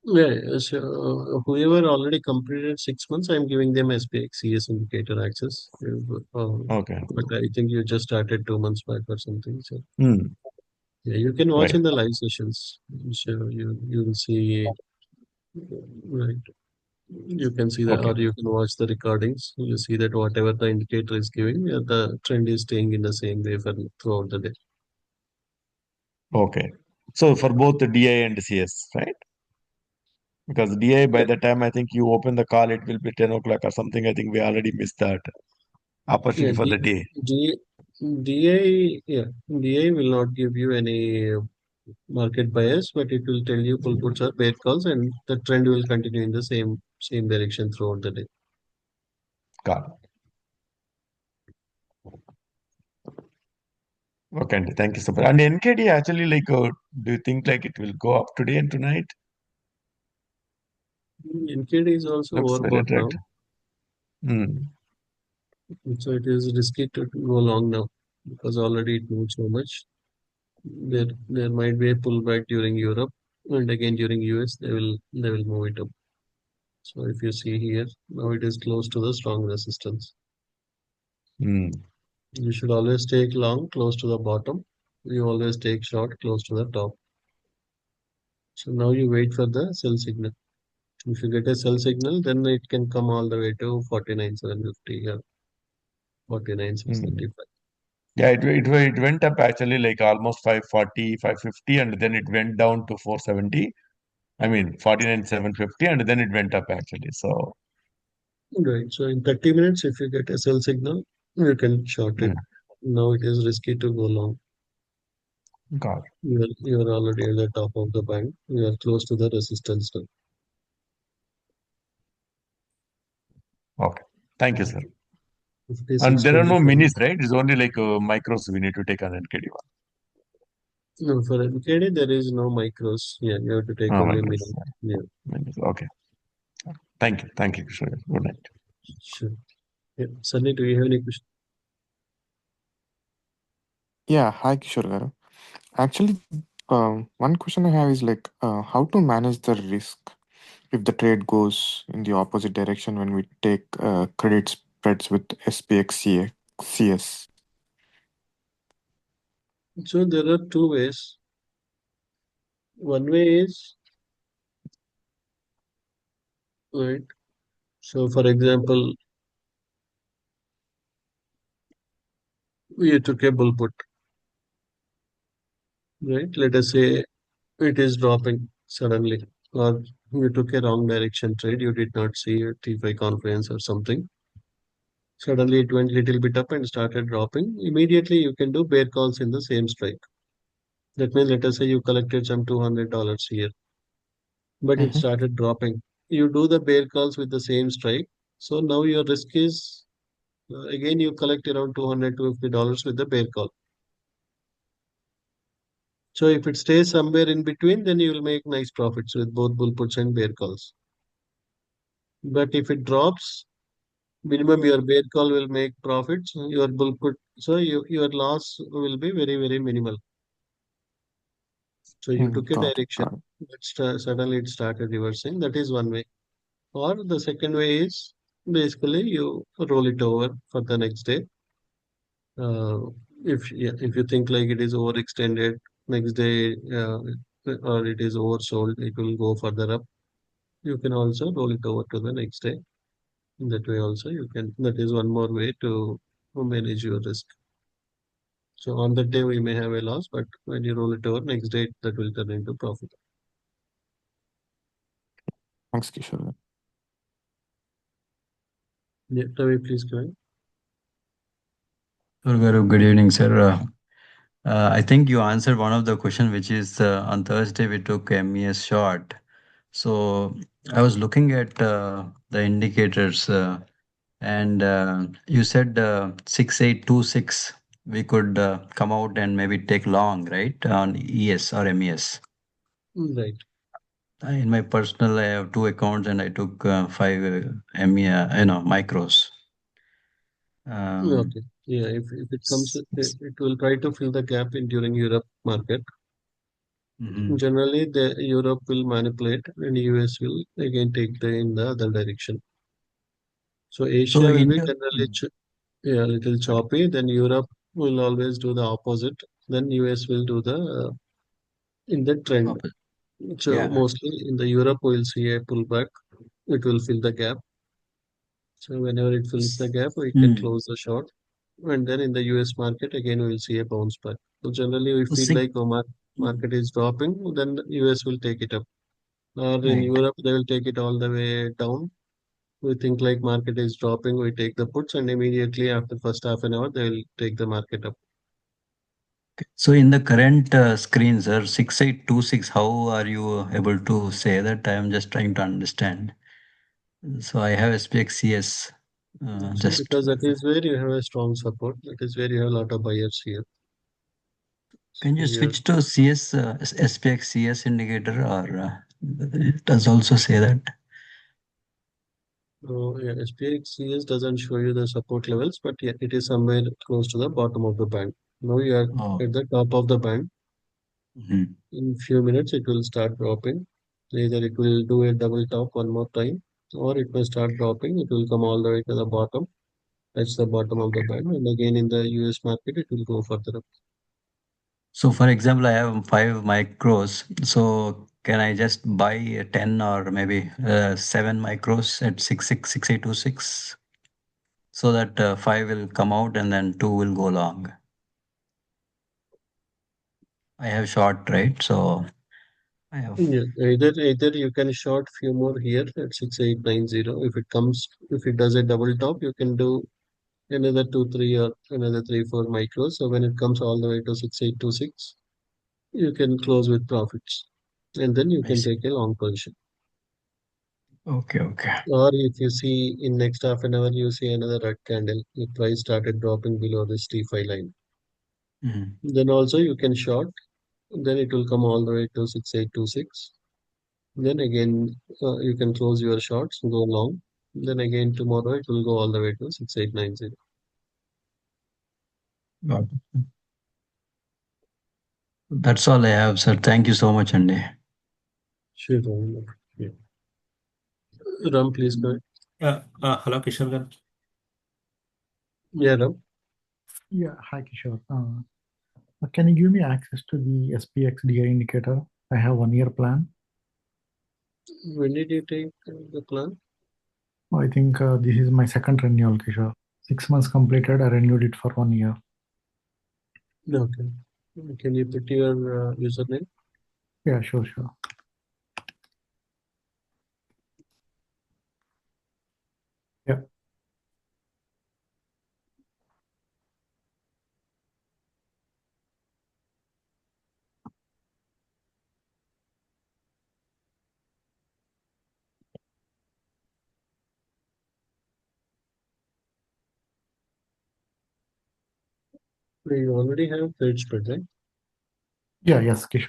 Yeah, so whoever already completed 6 months, I'm giving them SPX CS indicator access. Okay. But I think you just started 2 months back or something. So Hmm. yeah, you can watch Right. in the live sessions. So you will see, right? You can see that, Okay. or you can watch the recordings. You see that whatever the indicator is giving, the trend is staying in the same way for throughout the day. Okay. So for both the DI and CS, right? Because DI by Yeah, the time I think you open the call, it will be 10 o'clock or something. I think we already missed that yeah. opportunity for the day. DI, yeah, DI will not give you any market bias, but it will tell you pull puts or bear calls, and the trend will continue in the same direction throughout the day. Got it. Okay, Andy, thank you so much. And NKD actually like, do you think like it will go up today and tonight? NKD is also Looks very overbought now, attractive. Hmm. so it is risky to go long now because already it moved so much. There might be a pullback during Europe, and again during US they will move it up. So if you see here, now it is close to the strong resistance. Hmm. You should always take long close to the bottom. You always take short close to the top. So now you wait for the sell signal. If you get a sell signal, then it can come all the way to 49,750 or Hmm. 49,635. Yeah, it went up actually like almost 540, 550, and then it went down to 470. I mean 49,750, and then it went up actually. So, Right. So in 30 minutes, if you get a sell signal, you can short it. hmm, Now it is risky to go long. got it. You are already at the top of the band. You are close to the resistance now. Okay. Thank you, sir. 56, And there are no 27. minis, right? It's only like micros we need to take on NKD one. No, for NKD, there is no micros. Yeah, you have to take Oh, only micros. mini. Yeah. Yeah, Minis. Okay. Thank you. Thank you, Kishore. Good night. sure. Yeah. Sunny, do you have any questions? Yeah, hi Kishore garu. Actually, one question I have is like how to manage the risk if the trade goes in the opposite direction when we take credit spreads with SPX CS. So there are two ways. One way is, right? So for example, you took a bull put. right? Let us say it is dropping suddenly, or you took a wrong direction trade. You did not see a T5 confluence or something. Suddenly it went little bit up and started dropping. Immediately you can do bear calls in the same strike. That means let us say you collected some $200 here, but it Mm-hmm. started dropping. You do the bear calls with the same strike. So now your risk is again you collect around $200 to $50 with the bear call. So if it stays somewhere in between, then you will make nice profits with both bull puts and bear calls. But if it drops, minimum your bear call will make profits, your bull put, so your loss will be very, very minimal. So you took a Got it. direction, Got it. but suddenly it started reversing. That is one way. Or the second way is basically you roll it over for the next day. Uh, if you think like it is overextended, next day or it is oversold, it will go further up. You can also roll it over to the next day. In that way also you can. That is one more way to manage your risk. So on that day we may have a loss, but when you roll it over next day, that will turn into profit. Thanks, Kishore. Yeah, Ravi, please go ahead. Sure, Gaurav, good evening, sir. I think you answered one of the question, which is on Thursday we took MES short. So I was looking at the indicators, and you said 6826. We could come out and maybe take long, right, on ES or MES. Right. In my personal, I have two accounts, and I took five MES, micros. Um, Okay. Yeah, if it comes, it will try to fill the gap in during Europe market. mhm. Generally, the Europe will manipulate and US will again take the in the other direction. So So Asia will in be your generally yeah, little choppy. Then Europe will always do the opposite. Then US will do the in the trend. So yeah. mostly in the Europe we'll see a pullback. It will fill the gap. So whenever it fills the gap, we can Mm. close the short. And then in the US market, again, we'll see a bounce back. So generally, we So feel six, like market is dropping, then the US will take it up. Or in right. Europe, they will take it all the way down. We think like market is dropping, we take the puts, and immediately after first half an hour, they will take the market up. So in the current screen, sir, 6826, how are you able to say that? I am just trying to understand. So I have SPX CS. So Just because that is where you have a strong support, that is where you have a lot of buyers here. Can So you yeah. switch to CS, SPX CS indicator, or it does also say that? So yeah, SPX doesn't show you the support levels, but yeah, it is somewhere close to the bottom of the band. Now you are Oh, at the top of the band. mhm. In few minutes, it will start dropping. Either it will do a double top one more time, or it may start dropping. It will come all the way to the bottom. That's the bottom of the Okay. band. And again, in the US market, it will go further up. So for example, I have five micros. So can I just buy 10 or maybe seven micros at 6826 so that five will come out and then two will go long? I have short, right? So I have. Yeah, either you can short few more here at 6890. If it does a double top, you can do another two, three, or another three, four micros. So when it comes all the way to 6826, you can close with profits, and then you I can see. take a long position. Okay, okay. Or if you see in next half an hour, you see another red candle, the price started dropping below this T5 line. Mhm. Then also you can short, then it will come all the way to 6826. Then again, you can close your shorts, go long. Then again tomorrow it will go all the way to 6890. Got it. That's all I have, sir. Thank you so much, Andy. Sure. Yeah. Ram, please go ahead. Hello, Kishore garu. Yeah, Ram. Yeah, hi Kishore. Can you give me access to the SPX DI indicator? I have 1 year plan. When did you take the plan? I think this is my second renewal, Kishore. 6 months completed, I renewed it for 1 year. Okay. Can you put your username? Yeah, sure. Yeah. You already have trade spread, right? Yes, Kishore.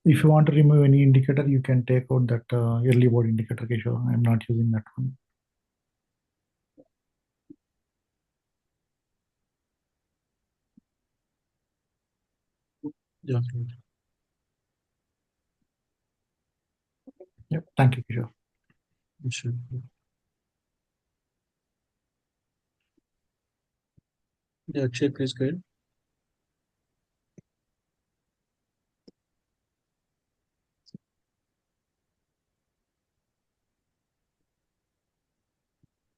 If you want to remove any indicator, you can take out that early board indicator, Kishore. I'm not using that one. Yeah. Yep. Thank you, Kishore. Sure. Yeah, Akshay, please go ahead.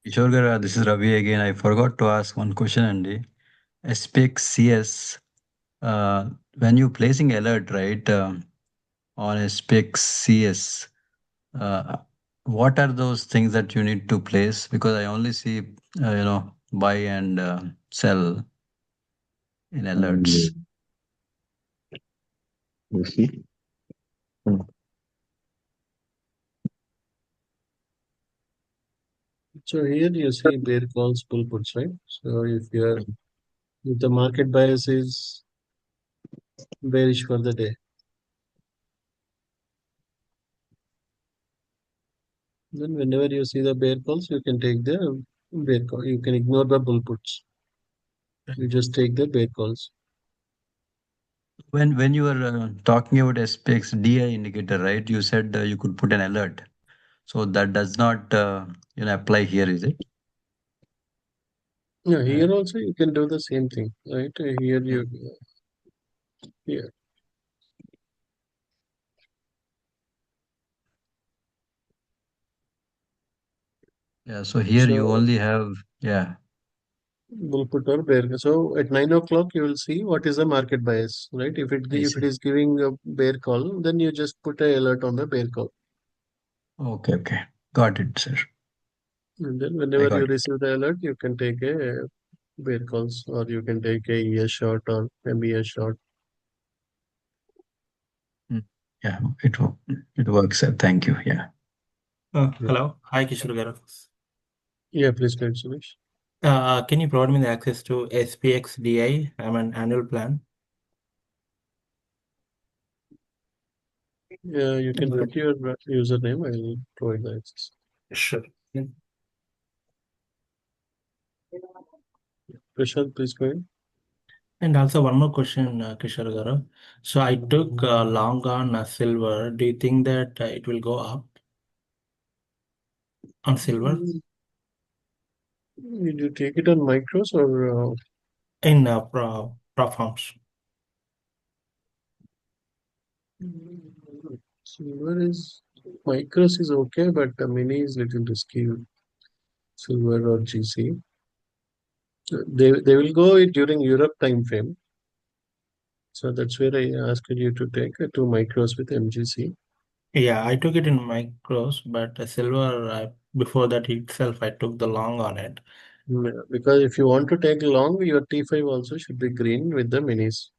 Kishore Gara, this is Ravi again. I forgot to ask one question, Andy. SPX CS, when you placing alert, right, on SPX CS, what are those things that you need to place? Because I only see, buy and sell in alerts. You see? Mm. So here you see bear calls, pull puts, right? So if the market bias is bearish for the day, then whenever you see the bear calls, you can take the bear call. You can ignore the bull puts. You just take the bear calls. When you were talking about SPX DI indicator, right? You said you could put an alert. So that does not apply here, is it? Yeah, here also you can do the same thing, right? Here you, yeah. Yeah. So here you So only have, yeah. bull put or bear. So at 9 o'clock you will see what is the market bias, right? I If it see. is giving a bear call, then you just put a alert on the bear call. Okay. Got it, sir. And then I whenever got you it. receive the alert, you can take a bear calls or you can take a ES shot or MBS shot. Mm. Yeah, it works, sir. Thank you. Yeah. Yeah. Hello. Hi, Kishore Garu. Yeah, please go ahead, Suresh. Can you provide me the access to SPX DI? I'm an annual plan. Yeah, you can put your username. I will provide the access. Sure. Prashant, please go ahead. And also one more question, Kishore Garu. So I took long on silver. Do you think that it will go up on silver Did you take it on micros or in prop firms? silver is micros is okay, but mini is little risky. Silver or GC. They will go it during Europe time frame. So that's where I asked you to take 2 micros with MGC. Yeah, I took it in micros, but silver, before that itself, I took the long on it. Because if you want to take long, your T5 also should be green with the minis.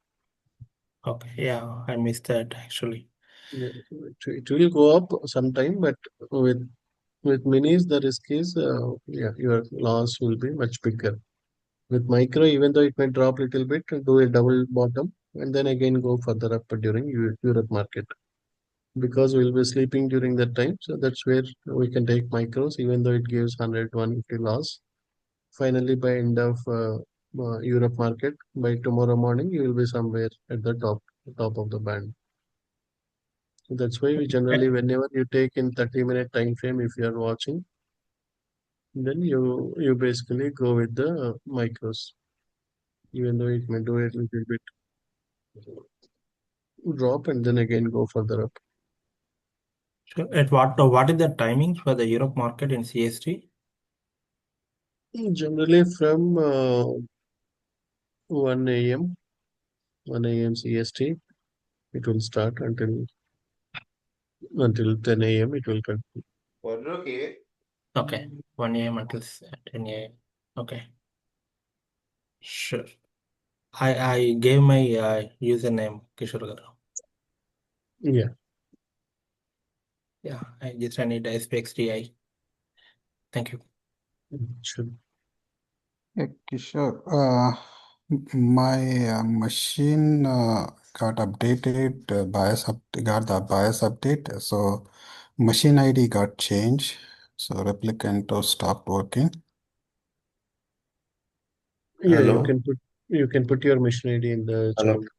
Okay, yeah, I missed that actually. Yeah, it will go up sometime, but with minis, the risk is your loss will be much bigger. With micro, even though it may drop a little bit, do a double bottom and then again go further up during Europe market. Because we'll be sleeping during that time, so that's where we can take micros, even though it gives 100, 150 loss. Finally, by end of Europe market, by tomorrow morning, you will be somewhere at the top of the band. So that's why we generally, whenever you take in 30-minute time frame, if you are watching, then you basically go with the micros, even though it may do a little bit. drop and then again go further up. So at what is the timing for the Europe market in CST? Generally from 1 a.m. 1 a.m. CST, it will start until 10 a.m. It will continue. Okay, 1 a.m. until 10 a.m. Okay, sure. I gave my username Kishore Garu. Yeah. Yeah, I need the SPX DI. Thank you. Sure. Yeah, Kishore, my machine got updated, got the bias update, so machine ID got changed, so replicant stopped working. Yeah, Hello? you can put your machine ID in the Hello. chat.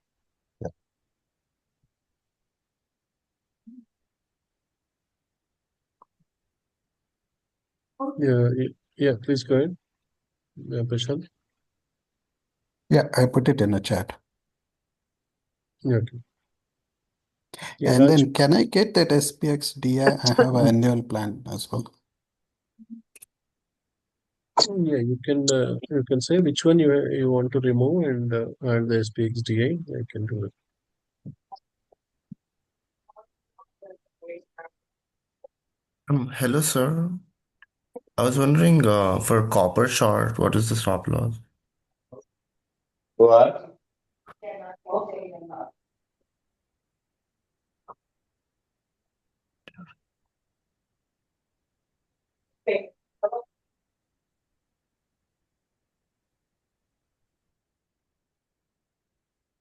Yeah, please go ahead. Prashant. Yeah, I put it in the chat. Okay. Yeah, And Raj. then can I get that SPX DI? I have an annual plan as well. Yeah, you can say which one you want to remove and add the SPX DI. I can do it. Hello, sir. I was wondering, for copper short, what is the stop loss? What?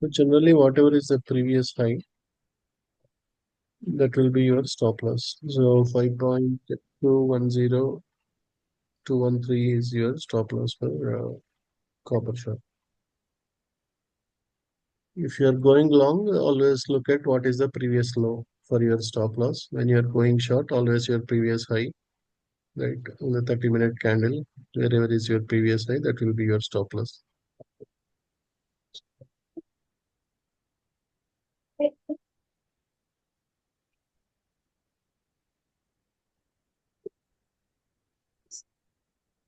So generally, whatever is the previous high, that will be your stop loss. So 5.210 213 is your stop loss for copper short. If you are going long, always look at what is the previous low for your stop loss. When you are going short, always your previous high, right? On the 30-minute candle, wherever is your previous high, that will be your stop loss.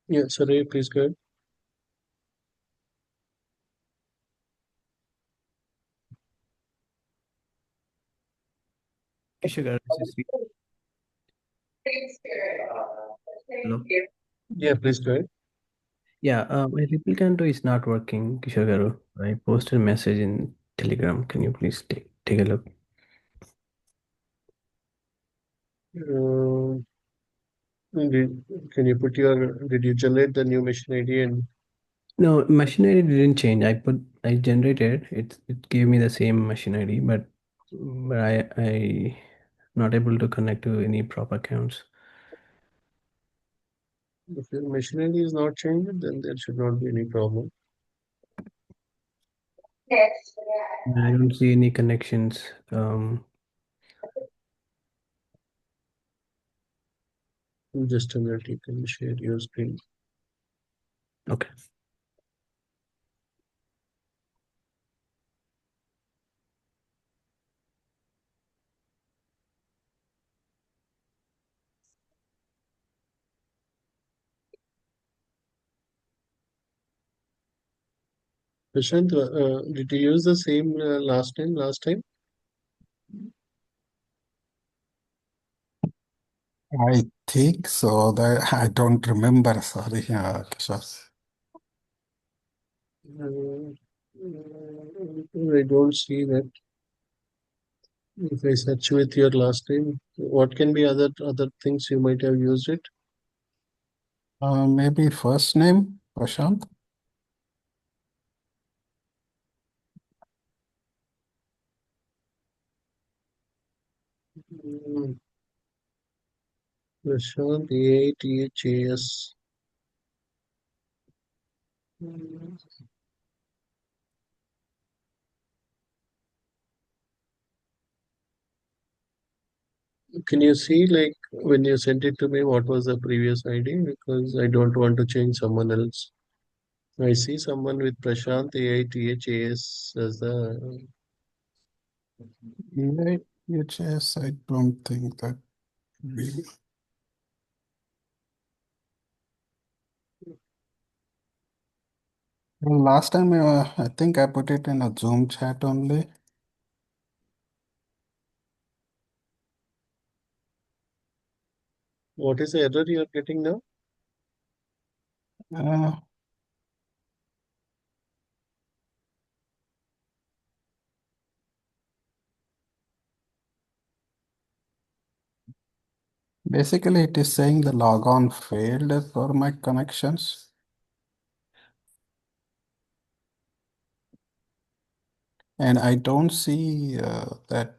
Yeah, sorry, please go ahead. Sugar, this is hello. Yeah, please go ahead. Yeah, my replicant is not working, Kishore Garu. I posted a message in Telegram. Can you please take a look? Did you generate the new machine ID and No, machine ID didn't change. I generated it gave me the same machine ID, but I not able to connect to any proper accounts. if your machine ID is not changed, then there should not be any problem. I don't see any connections. Just a minute, you can share your screen. Okay. Prashant, did you use the same last time? I think so. That I don't remember. Sorry, Kishore. I don't see that. If I search with your last name, what can be other things you might have used it? Maybe first name, Prashant. Prashant, AITHAS. Can you see like when you sent it to me, what was the previous ID? Because I don't want to change someone else. I see someone with Prashant AITHAS as the EHS, I don't think that. we- Well, last time I think I put it in a Zoom chat only. What is the error you are getting now? Uh, Basically, it is saying the logon failed for my connections. And I don't see that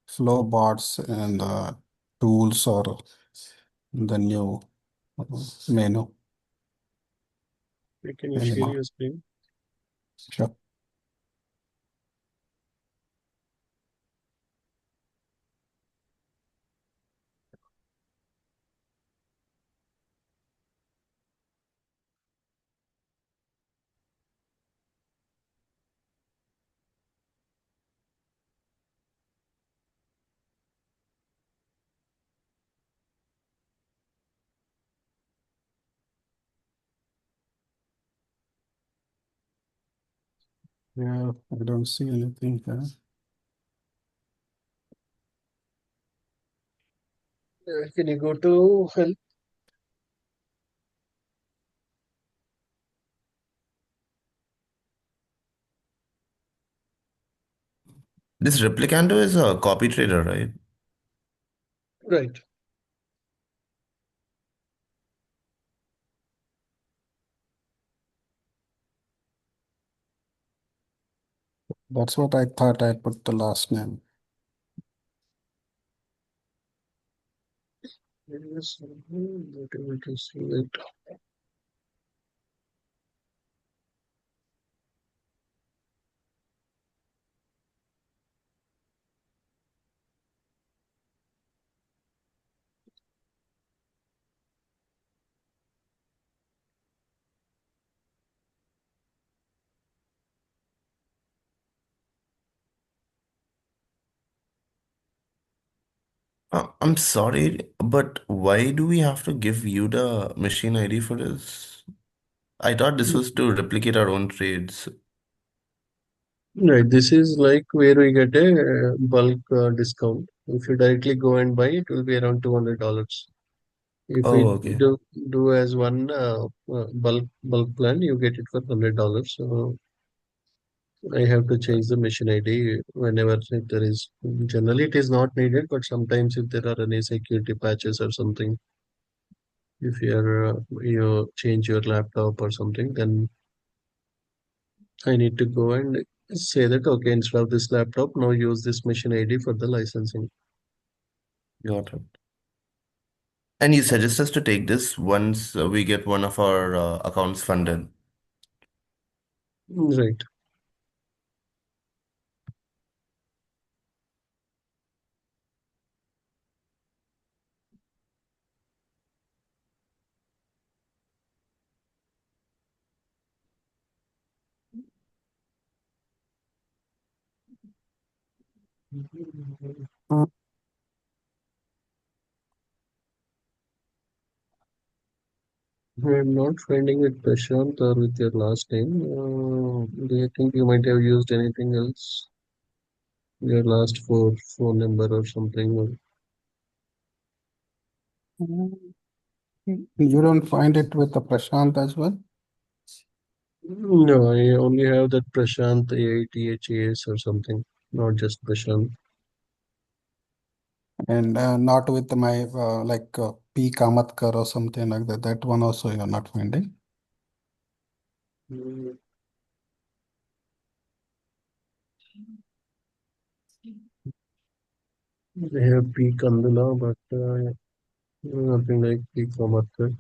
flow bots and the tools or the new menu Can you share anymore. your screen? Sure. Yeah, I don't see anything here. Can you go to help? This Replicando is a copy trader, right? Right. That's what I thought. I put the last name. Yes, not able to see it. I'm sorry, but why do we have to give you the machine ID for this? I thought this was to replicate our own trades. Right, this is like where we get a bulk discount. If you directly go and buy, it will be around $200. If we Oh, okay. do as one bulk plan, you get it for $100. So I have to change the machine ID whenever if there is. Generally, it is not needed, but sometimes if there are any security patches or something, if you change your laptop or something, then I need to go and say that okay, instead of this laptop, now use this machine ID for the licensing. Got it. And you suggest us to take this once we get one of our accounts funded. Right. I'm not finding it Prashant or with your last name. Do you think you might have used anything else? Your last four phone number or something? You don't find it with the Prashant as well? No, I only have that Prashant AITHAS or something, not just Prashant. And not with my like P. Kamatkar or something like that. That one also you're not finding. Mm, I have P. Kandula, but nothing like P. Kamatkar.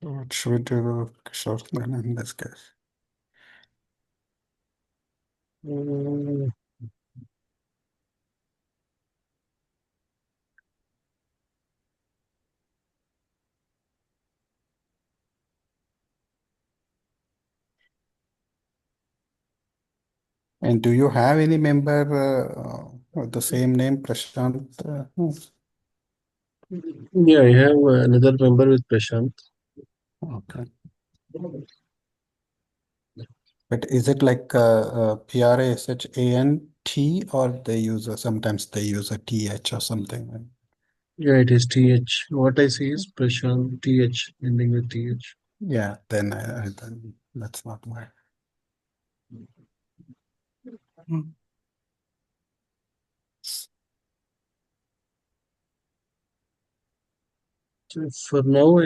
What should we do, Kishore, then in this case? Mm, And do you have any member with the same name, Prashant? Yeah, I have another member with Prashant. Okay. But is it like Prashant or they use sometimes they use a TH or something? Yeah, it is TH. What I see is Prashant TH, ending with TH. Yeah, then that's not why. So for now,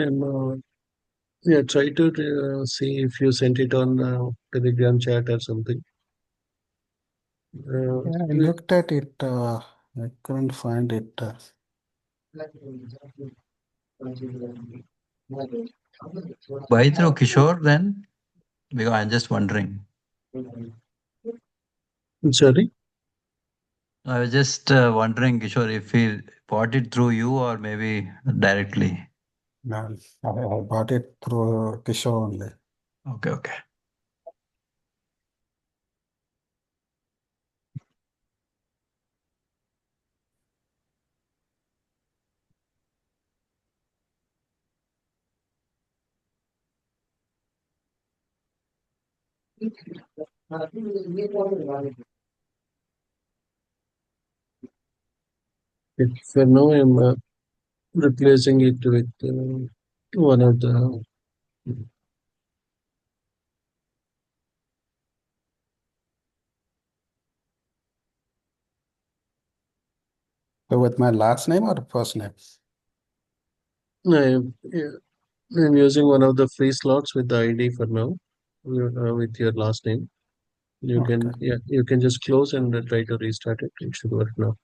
yeah, try to see if you sent it on Telegram chat or something. Yeah, I looked at it. I couldn't find it. Why through Kishore then? Because I'm just wondering. Sorry? I was just wondering, Kishore, if he bought it through you or maybe directly. No, I bought it through Kishore only. Okay, okay. For now, I'm replacing it with one of the. So with my last name or first name? I'm using one of the free slots with the ID for now, with your last name. You can, Okay. yeah, you can just close and try to restart it. It should work now.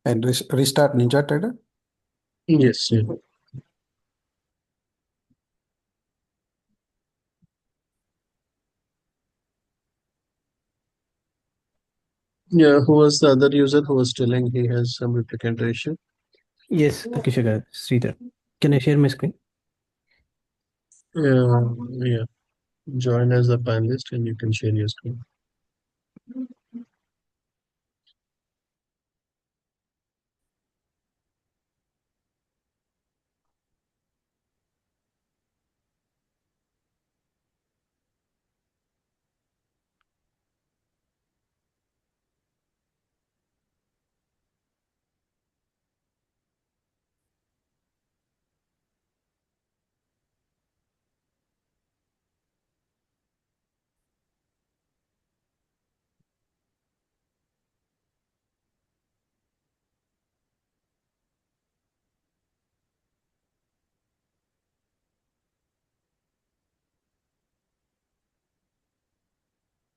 And restart Ninja Trader? Yes. Yeah. Yeah. Who was the other user who was telling he has some replicant issue? Yes, Kishore, Sridhar. Can I share my screen? Yeah. Join as a panelist and you can share your screen.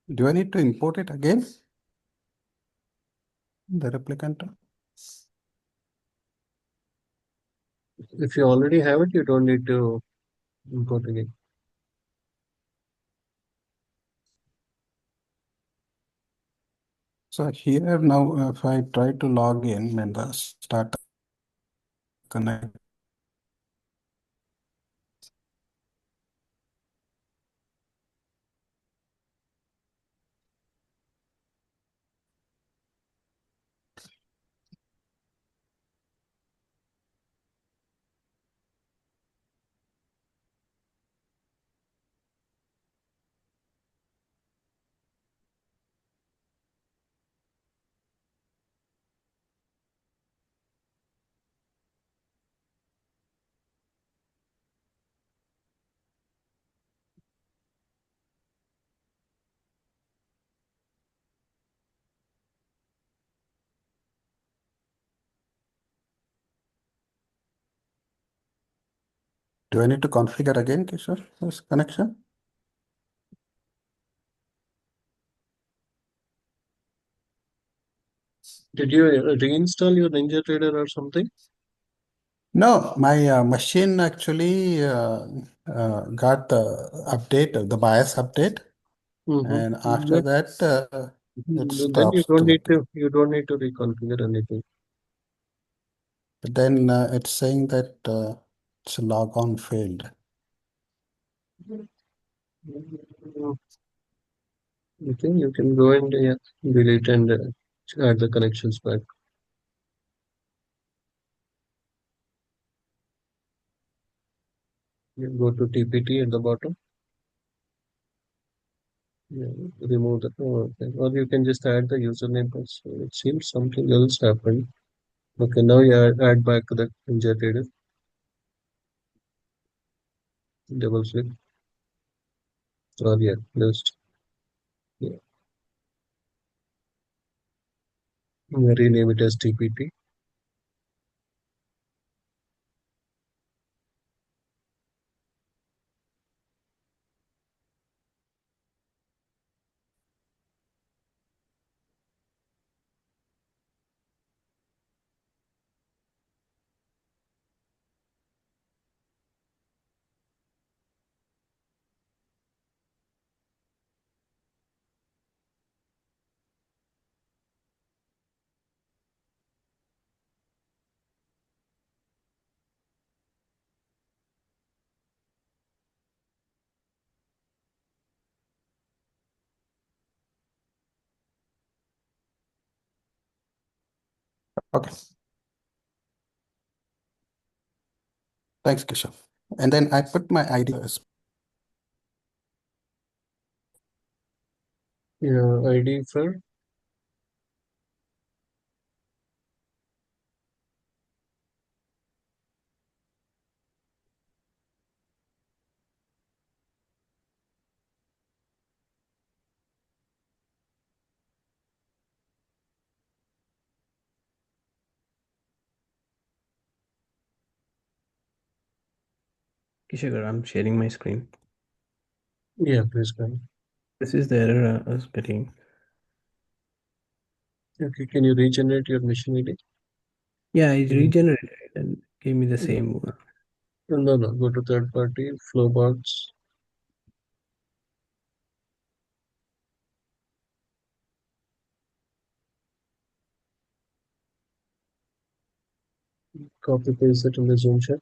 Do I need to import it again? The replicant? If you already have it, you don't need to import again. So here now, if I try to log in and start connect. Do I need to configure again, Kishore, this connection? Did you reinstall your Ninja Trader or something? No, my machine actually got the update, the BIOS update, and after But, that it then stops to work. you don't need to reconfigure anything. But then it's saying that it's log on failed. Okay, you can go and delete and add the connections back. You go to TPT at the bottom. Yeah, remove the okay. Or you can just add the username password. It seems something else happened. Okay, now you add back the injected double click. Or yeah, just yeah. Rename it as TPT. Okay. Thanks, Kishore. And then I put my ID as Yeah, ID for Kishore, I'm sharing my screen. yeah, please go. This is the error I was getting. Okay, can you regenerate your machine ID? Yeah, it regenerated and gave me the same one. No, no, go to third party, Flowbox. Copy paste it in the Zoom chat.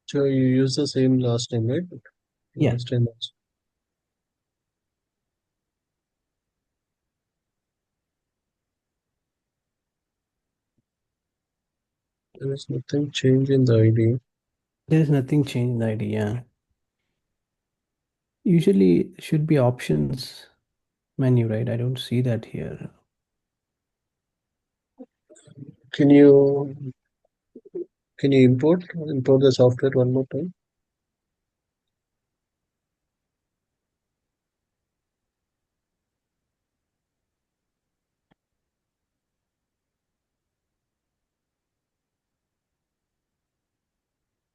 So you use the same last name, right? Yeah. Last time also. There is nothing change in the ID. There is nothing changed in the ID, yeah. Usually should be options menu, right? I don't see that here. Can you import the software one more time?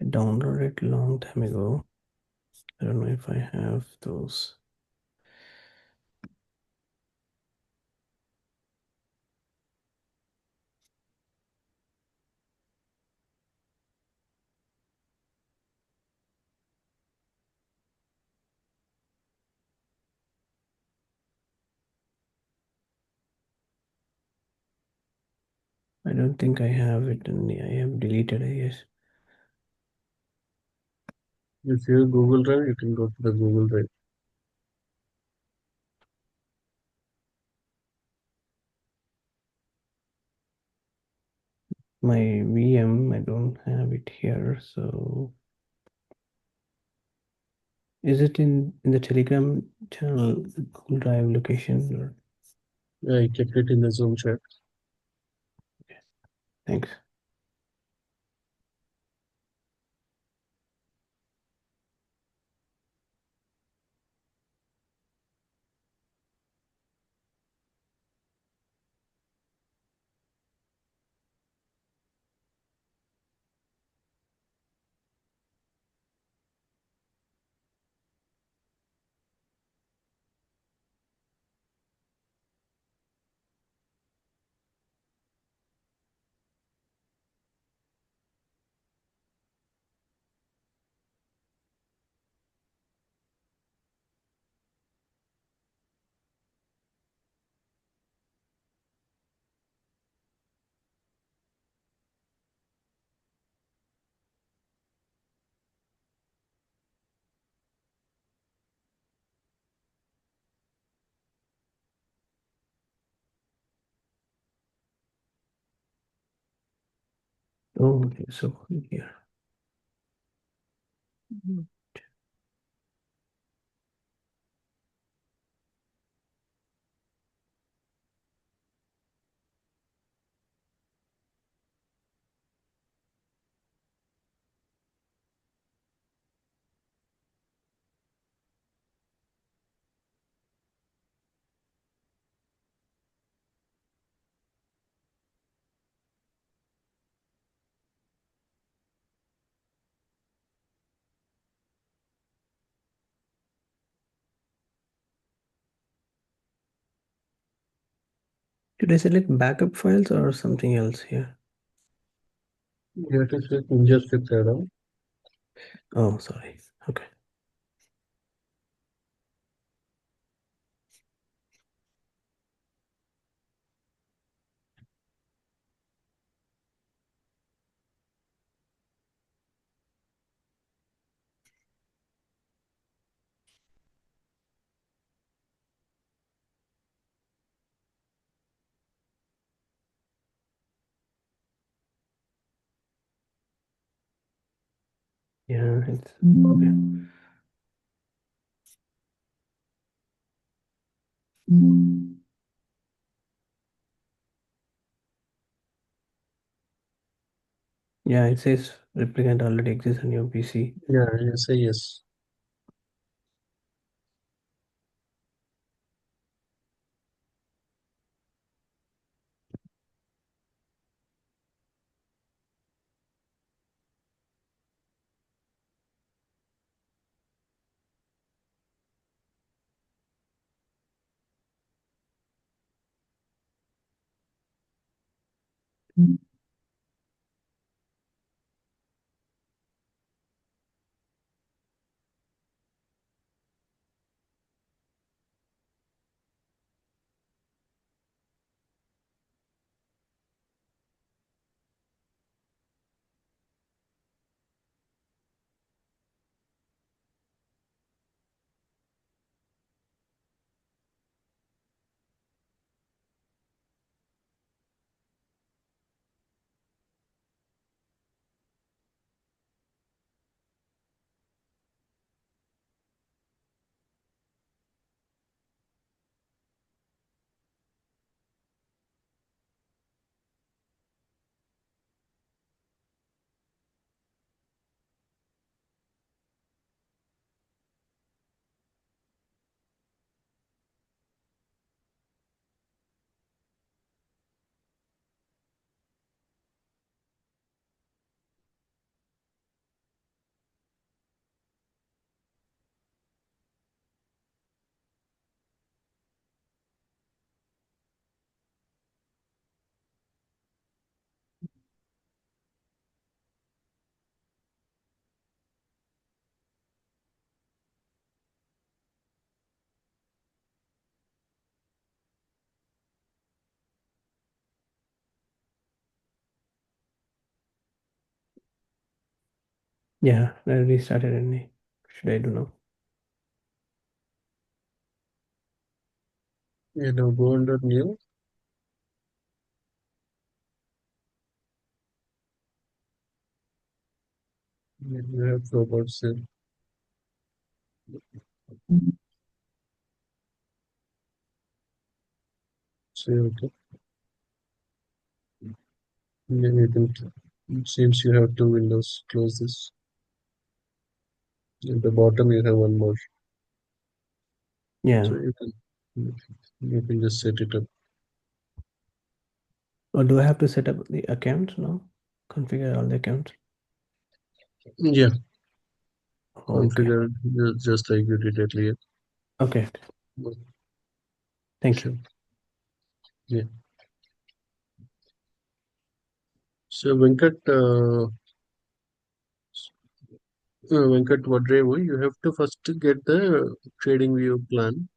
I downloaded it long time ago. I don't know if I have those. I don't think I have it, and I have deleted, I guess. If you Google Drive, you can go to the Google Drive. My VM, I don't have it here, so is it in the Telegram channel Google Drive location or? Yeah, I kept it in the Zoom chat. Okay. Thanks. Oh, okay, so here. Should I select backup files or something else here? You have to just flip that on. Oh, sorry. Okay. Yeah, it's okay. Yeah, it says replicant already exists on your PC. Yeah, you say yes. Yeah, I restarted any. Should I do now? Yeah, now go under new. You have robots there. Say okay. Then you can. It seems you have two windows. Close this. At the bottom, you have one more. Yeah. So you can just set it up. Or do I have to set up the account now? Configure all the accounts? Yeah. Okay. Configure just like you did earlier. Okay. Thank you. Yeah. So Venkat, Venkat Vadrevu, you have to first get the trading view plan.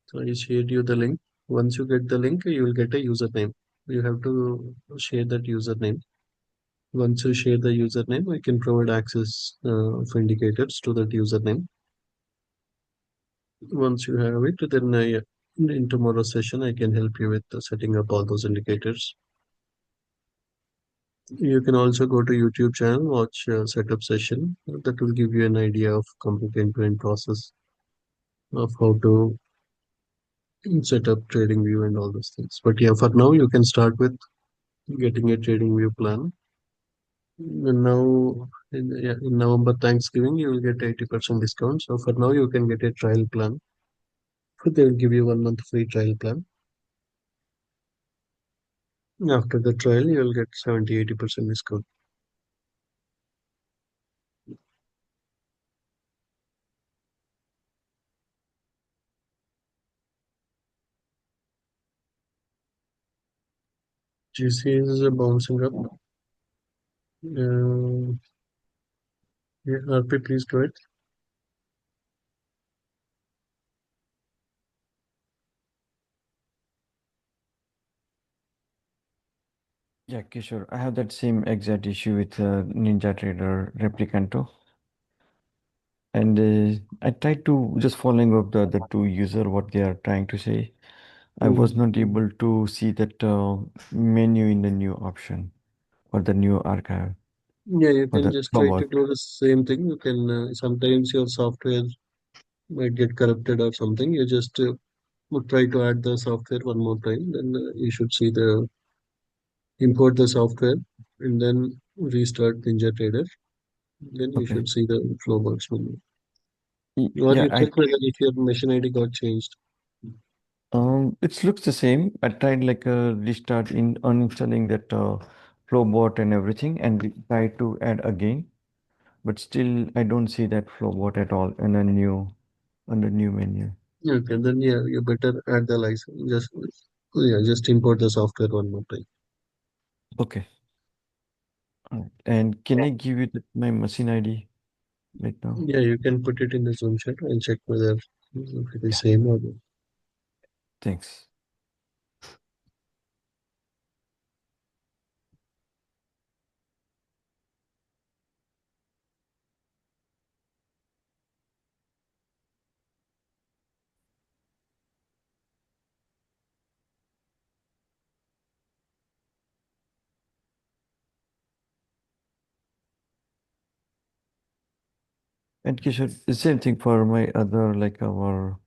So I shared you the link. Once you get the link, you will get a username. You have to share that username. Once you share the username, I can provide access of indicators to that username. Once you have it, then in tomorrow's session, I can help you with setting up all those indicators. You can also go to YouTube channel, watch setup session. That will give you an idea of complete end-to-end process of how to set up trading view and all those things. But yeah, for now, you can start with getting a trading view plan. And now, in November Thanksgiving, you will get 80% discount. So for now, you can get a trial plan. They will give you 1 month free trial plan. After the trial, you will get 70-80% discount. GC is bouncing up. Yeah, RP, please go ahead. Yeah, Kishore, I have that same exact issue with NinjaTrader Replicanto. And I tried to just following up the two user what they are trying to say. I was not able to see that menu in the new option or the new archive Yeah, you or can the just try to robot. do the same thing. You can sometimes your software might get corrupted or something. You just try to add the software one more time. Then you should see the import the software and then restart NinjaTrader. Then you Okay. should see the flow box menu. Or Yeah, you check whether if your machine ID got changed. it looks the same. I tried like restart in uninstalling that Flowbot and everything and try to add again, but still I don't see that Flowbot at all in a new on the new menu. Okay, then yeah, you better add the license. Just import the software one more time. Okay. And can I give you my machine ID right now? Yeah, you can put it in the Zoom chat and check whether if it is same or not. Thanks. And Kishore, the same thing for my other like our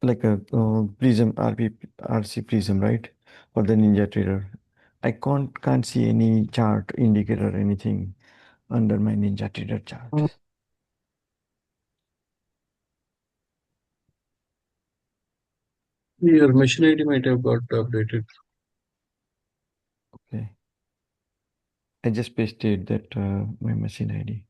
like a Prism RC Prism, right? For the NinjaTrader. I can't see any chart indicator or anything under my NinjaTrader chart. Your machine ID might have got updated. Okay. I just pasted that my machine ID.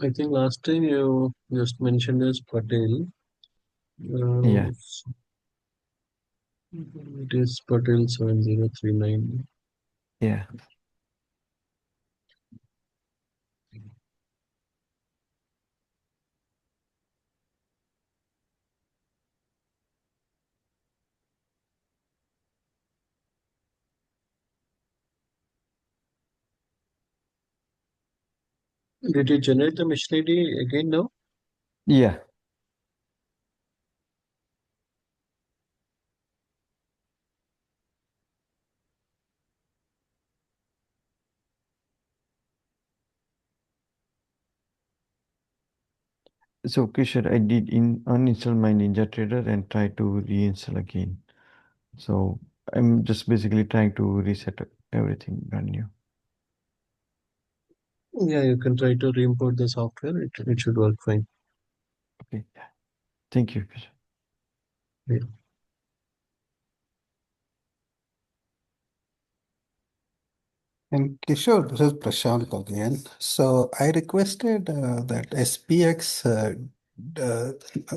I think last time you just mentioned as Patel. Yeah. It is Patel 7039. Yeah. Did you generate the mission ID again now? Yeah. So Kishore, I did uninstall my NinjaTrader and try to reinstall again. So I'm just basically trying to reset everything brand new. Yeah, you can try to re-import the software. It should work fine. Okay. Thank you, Kishore. Yeah. And Kishore, this is Prashant again. So I requested that SPX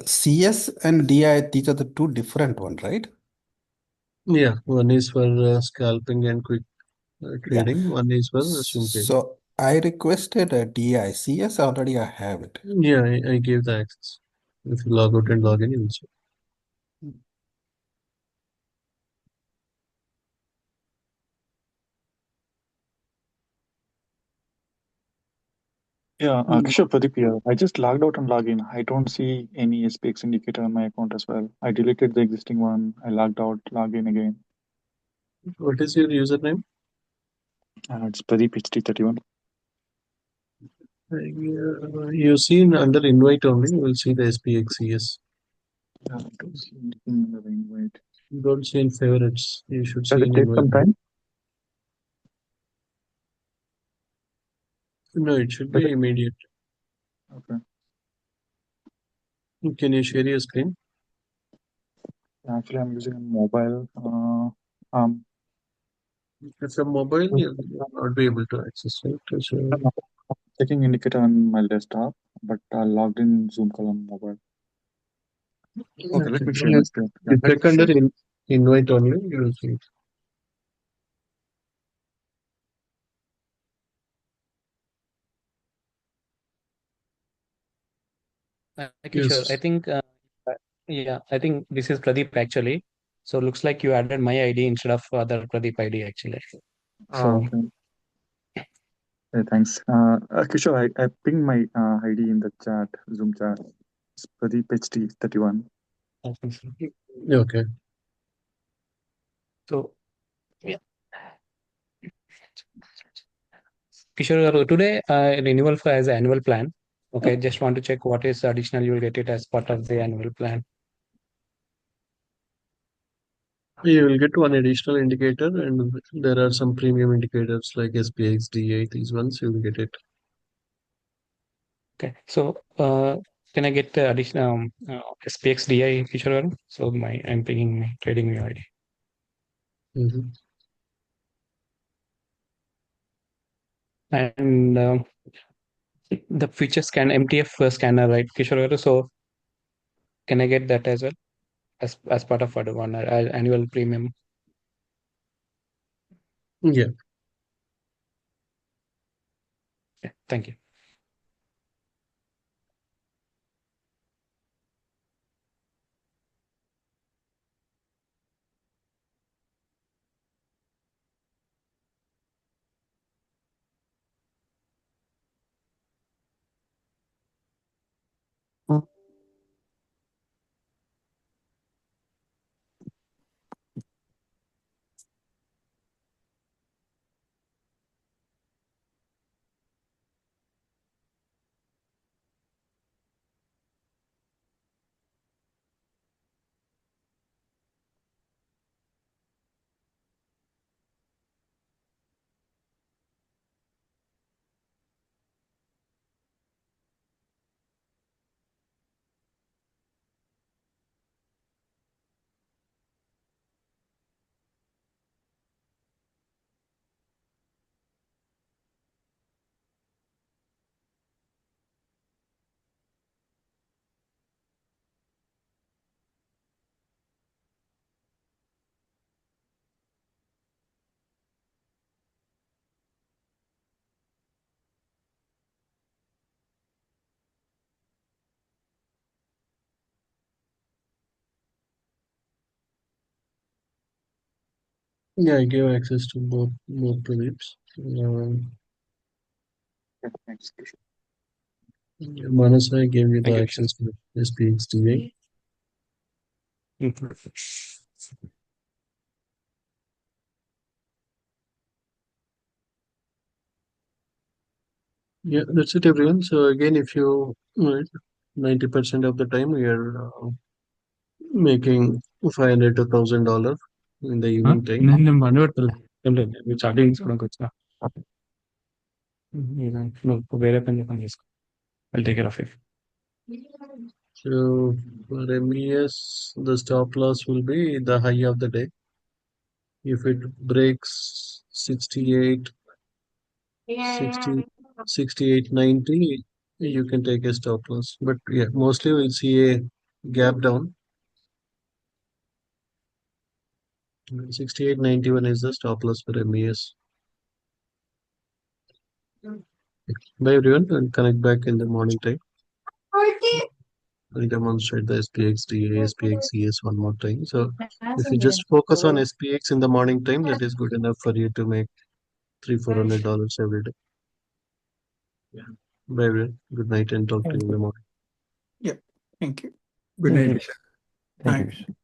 CS and DI, these are the two different ones, right? Yeah, one is for scalping and quick Yeah. trading. One is for swing trading. So I requested a DI. CS already I have it. Yeah, I gave the access. If you log out and log in, you will see. Yeah, Kishore, Pradeep here. I just logged out and logged in. I don't see any SPX indicator on my account as well. I deleted the existing one. I logged out, logged in again. What is your username? It's Pradeep HT31. You see under invite only, you will see the SPX CS. Yeah, I don't see anything in the invite. You don't see in favorites. You should Does see it in take invite. some time? No, it should Does be it- immediate. Okay. Can you share your screen? Actually, I'm using a mobile. If a mobile, you will not be able to access it. So, I'm checking indicator on my desktop, but I logged in Zoom call on mobile. Okay, let me share my screen. Yeah, you let check me share. under invite only, you will see it. Kishore, Yes. I think, yeah, I think this is Pradeep actually. So looks like you added my ID instead of other Pradeep ID actually. So Okay. Hey, thanks. Kishore, I pinged my ID in the chat, Zoom chat. It's Pradeep HT31. Okay. so yeah, Kishore, today renewal for as an annual plan. Okay, just want to check what is additional you will get it as part of the annual plan. You will get one additional indicator, and there are some premium indicators like SPX, DA, these ones, you will get it. Okay, so can I get the additional SPX DI Kishore? So I'm picking my trading view ID. And the future scan MTF scanner, right, Kishore? So can I get that as well as part of one annual premium? Yeah. Yeah, thank you. Yeah, I gave access to both Pradeeps. Yeah, thanks, Kishore. Manas, I gave you Thank the you. access to SPX DA. Yeah, that's it, everyone. So again, if you 90% of the time we are making $500 to $1,000 in the evening time. నేను మనవట్లేదు ఏం లేదు మీరు charting తీసుకోవడానికి వచ్చిన నువ్వు వేరే పని చేసుకో I take care of it So for MES, the stop loss will be the high of the day. If it breaks 68, 60, 68, 90, you can take a stop loss. But yeah, mostly we'll see a gap down. 68.91 is the stop loss for MES. Bye everyone, and connect back in the morning time. I'll demonstrate the SPX DA, SPX CS one more time. So if you just focus on SPX in the morning time, that is good enough for you to make $300-400 every day. Yeah. Bye everyone. Good night and talk to you in the morning. Yeah. Thank you. Good night, Thank you. Vishal. Thank Bye. you.